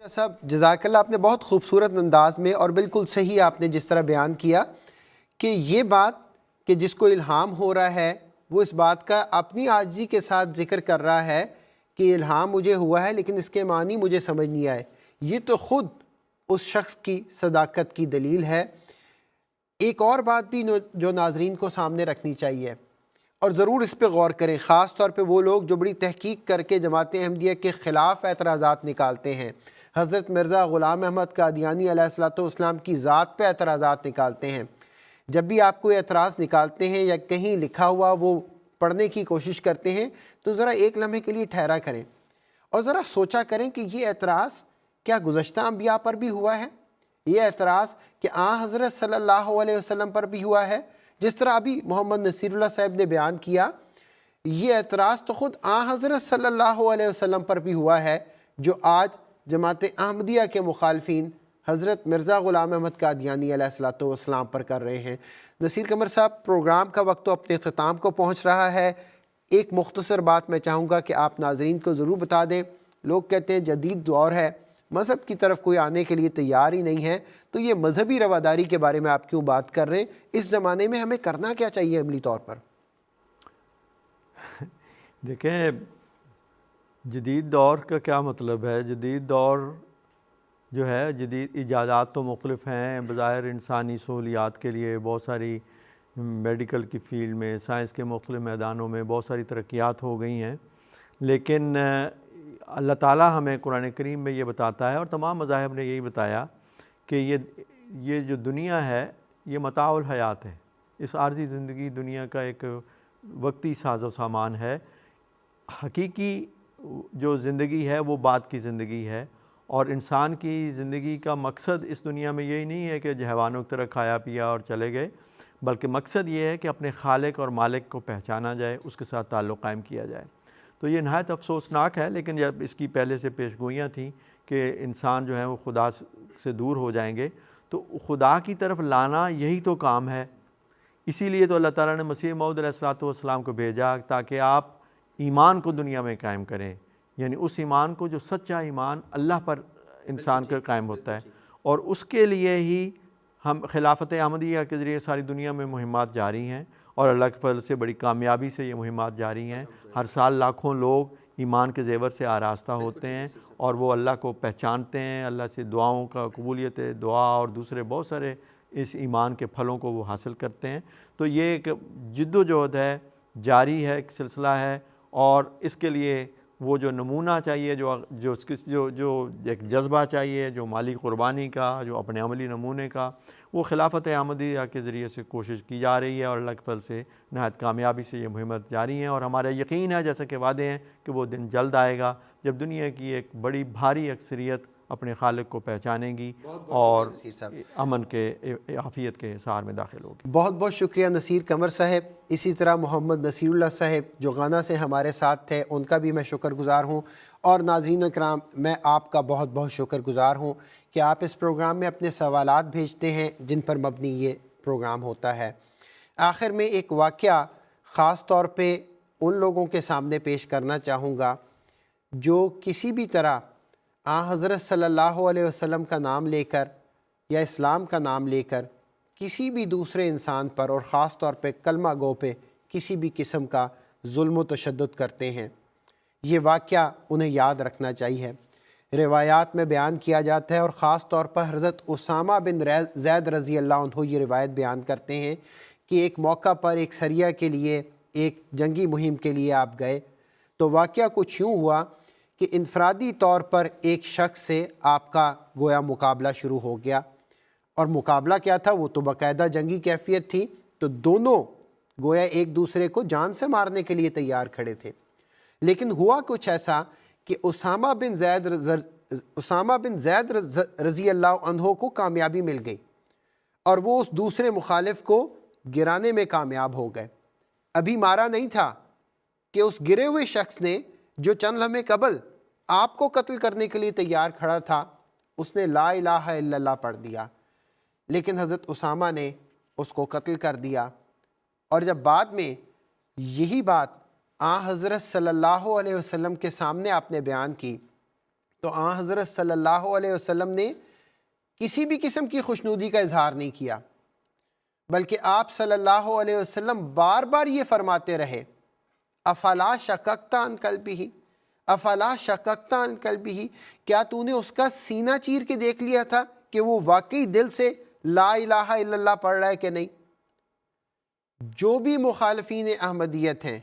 صاحب جزاک اللہ، آپ نے بہت خوبصورت انداز میں اور بالکل صحیح آپ نے جس طرح بیان کیا کہ یہ بات کہ جس کو الہام ہو رہا ہے وہ اس بات کا اپنی عاجزی کے ساتھ ذکر کر رہا ہے کہ الہام مجھے ہوا ہے لیکن اس کے معنی مجھے سمجھ نہیں آئے، یہ تو خود اس شخص کی صداقت کی دلیل ہے۔ ایک اور بات بھی جو ناظرین کو سامنے رکھنی چاہیے اور ضرور اس پہ غور کریں، خاص طور پہ وہ لوگ جو بڑی تحقیق کر کے جماعت احمدیہ کے خلاف اعتراضات نکالتے ہیں، حضرت مرزا غلام احمد قادیانی علیہ الصلوۃ والسلام کی ذات پہ اعتراضات نکالتے ہیں۔ جب بھی آپ کوئی اعتراض نکالتے ہیں یا کہیں لکھا ہوا وہ پڑھنے کی کوشش کرتے ہیں تو ذرا ایک لمحے کے لیے ٹھہرا کریں اور ذرا سوچا کریں کہ یہ اعتراض کیا گزشتہ انبیاء پر بھی ہوا ہے؟ یہ اعتراض کہ حضرت صلی اللہ علیہ وسلم پر بھی ہوا ہے؟ جس طرح ابھی محمد نصیر اللہ صاحب نے بیان کیا یہ اعتراض تو خود حضرت صلی اللہ علیہ وسلم پر بھی ہوا ہے، جو آج جماعت احمدیہ کے مخالفین حضرت مرزا غلام احمد قادیانی علیہ الصلوۃ والسلام پر کر رہے ہیں۔ نصیر قمر صاحب، پروگرام کا وقت تو اپنے اختتام کو پہنچ رہا ہے، ایک مختصر بات میں چاہوں گا کہ آپ ناظرین کو ضرور بتا دیں۔ لوگ کہتے ہیں جدید دور ہے، مذہب کی طرف کوئی آنے کے لیے تیار ہی نہیں ہے، تو یہ مذہبی رواداری کے بارے میں آپ کیوں بات کر رہے ہیں؟ اس زمانے میں ہمیں کرنا کیا چاہیے عملی طور پر؟ دیکھیں، جدید دور کا کیا مطلب ہے؟ جدید دور جو ہے، جدید ایجادات تو مختلف ہیں، بظاہر انسانی سہولیات کے لیے بہت ساری میڈیکل کی فیلڈ میں، سائنس کے مختلف میدانوں میں بہت ساری ترقیات ہو گئی ہیں، لیکن اللہ تعالیٰ ہمیں قرآن کریم میں یہ بتاتا ہے، اور تمام مذاہب نے یہی بتایا کہ یہ جو دنیا ہے یہ متاع الحیات ہے، اس عارضی زندگی دنیا کا ایک وقتی ساز و سامان ہے۔ حقیقی جو زندگی ہے وہ بعد کی زندگی ہے، اور انسان کی زندگی کا مقصد اس دنیا میں یہی نہیں ہے کہ حیوانوں کی طرح کھایا پیا اور چلے گئے، بلکہ مقصد یہ ہے کہ اپنے خالق اور مالک کو پہچانا جائے، اس کے ساتھ تعلق قائم کیا جائے۔ تو یہ نہایت افسوسناک ہے، لیکن جب اس کی پہلے سے پیش گوئیاں تھیں کہ انسان جو ہے وہ خدا سے دور ہو جائیں گے، تو خدا کی طرف لانا یہی تو کام ہے۔ اسی لیے تو اللہ تعالیٰ نے مسیح موعود علیہ الصلوۃ والسلام کو بھیجا، تاکہ آپ ایمان کو دنیا میں قائم کریں، یعنی اس ایمان کو جو سچا ایمان اللہ پر انسان کا قائم ہوتا ہے، اور اس کے لیے ہی ہم خلافت احمدیہ کے ذریعے ساری دنیا میں مہمات جاری ہیں، اور اللہ کے فضل سے بڑی کامیابی سے یہ مہمات جاری ہیں۔ ہر سال لاکھوں لوگ ایمان کے زیور سے آراستہ ہوتے ہیں، اور وہ اللہ کو پہچانتے ہیں، اللہ سے دعاؤں کا قبولیت دعا اور دوسرے بہت سارے اس ایمان کے پھلوں کو وہ حاصل کرتے ہیں۔ تو یہ ایک جد و جہد ہے، جاری ہے، ایک سلسلہ ہے، اور اس کے لیے وہ جو نمونہ چاہیے، جو ایک جذبہ چاہیے، جو مالی قربانی کا، جو اپنے عملی نمونے کا، وہ خلافت احمدیہ کے ذریعے سے کوشش کی جا رہی ہے، اور اللہ کے فضل سے نہایت کامیابی سے یہ مہمت جاری ہیں، اور ہمارا یقین ہے، جیسا کہ وعدے ہیں، کہ وہ دن جلد آئے گا جب دنیا کی ایک بڑی بھاری اکثریت اپنے خالق کو پہچانے گی اور امن کے عافیت کے حصار میں داخل ہوگی۔ بہت بہت شکریہ نصیر قمر صاحب۔ اسی طرح محمد نصیر اللہ صاحب جو غانا سے ہمارے ساتھ تھے، ان کا بھی میں شکر گزار ہوں، اور ناظرین اکرام، میں آپ کا بہت بہت شکر گزار ہوں کہ آپ اس پروگرام میں اپنے سوالات بھیجتے ہیں جن پر مبنی یہ پروگرام ہوتا ہے۔ آخر میں ایک واقعہ خاص طور پہ ان لوگوں کے سامنے پیش کرنا چاہوں گا جو کسی بھی طرح حضرت صلی اللہ علیہ وسلم کا نام لے کر یا اسلام کا نام لے کر کسی بھی دوسرے انسان پر، اور خاص طور پہ کلمہ گو پہ، کسی بھی قسم کا ظلم و تشدد کرتے ہیں۔ یہ واقعہ انہیں یاد رکھنا چاہیے۔ روایات میں بیان کیا جاتا ہے، اور خاص طور پر حضرت اسامہ بن زید رضی اللہ عنہ یہ روایت بیان کرتے ہیں کہ ایک موقع پر ایک سریہ کے لیے، ایک جنگی مہم کے لیے آپ گئے، تو واقعہ کچھ یوں ہوا کہ انفرادی طور پر ایک شخص سے آپ کا گویا مقابلہ شروع ہو گیا، اور مقابلہ کیا تھا؟ وہ تو باقاعدہ جنگی کیفیت تھی، تو دونوں گویا ایک دوسرے کو جان سے مارنے کے لیے تیار کھڑے تھے۔ لیکن ہوا کچھ ایسا کہ اسامہ بن زید رضی اللہ عنہ کو کامیابی مل گئی، اور وہ اس دوسرے مخالف کو گرانے میں کامیاب ہو گئے۔ ابھی مارا نہیں تھا کہ اس گرے ہوئے شخص نے، جو چند لمحے قبل آپ کو قتل کرنے کے لیے تیار کھڑا تھا، اس نے لا الہ الا اللہ پڑھ دیا، لیکن حضرت اسامہ نے اس کو قتل کر دیا۔ اور جب بعد میں یہی بات حضرت صلی اللہ علیہ وسلم کے سامنے آپ نے بیان کی، تو حضرت صلی اللہ علیہ وسلم نے کسی بھی قسم کی خوشنودی کا اظہار نہیں کیا، بلکہ آپ صلی اللہ علیہ وسلم بار بار یہ فرماتے رہے، افلا شککت عن قلبہ، افلا شککت عن قلبہ، کیا تو نے اس کا سینہ چیر کے دیکھ لیا تھا کہ وہ واقعی دل سے لا الہ الا اللہ پڑھ رہا ہے کہ نہیں؟ جو بھی مخالفین احمدیت ہیں،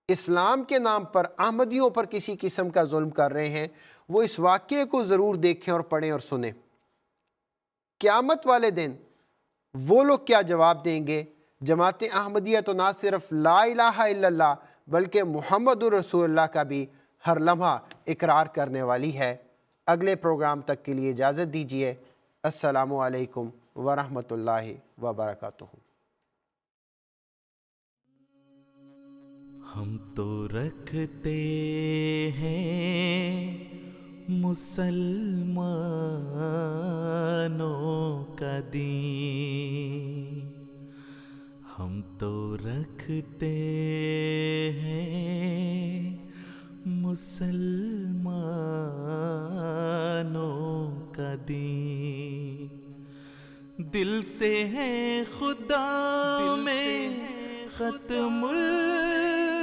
اسلام کے نام پر احمدیوں پر کسی قسم کا ظلم کر رہے ہیں، وہ اس واقعے کو ضرور دیکھیں اور پڑھیں اور سنیں۔ قیامت والے دن وہ لوگ کیا جواب دیں گے؟ جماعت احمدیہ تو نہ صرف لا الہ الا اللہ بلکہ محمد رسول اللہ کا بھی ہر لمحہ اقرار کرنے والی ہے۔ اگلے پروگرام تک کے لیے اجازت دیجیے۔ السلام علیکم ورحمۃ اللہ وبرکاتہ۔ ہم تو رکھتے ہیں مسلمانوں کا دین، ہم تو رکھتے ہیں مسلمانوں کا دین، دل سے ہے خدا میں ختم المرسلین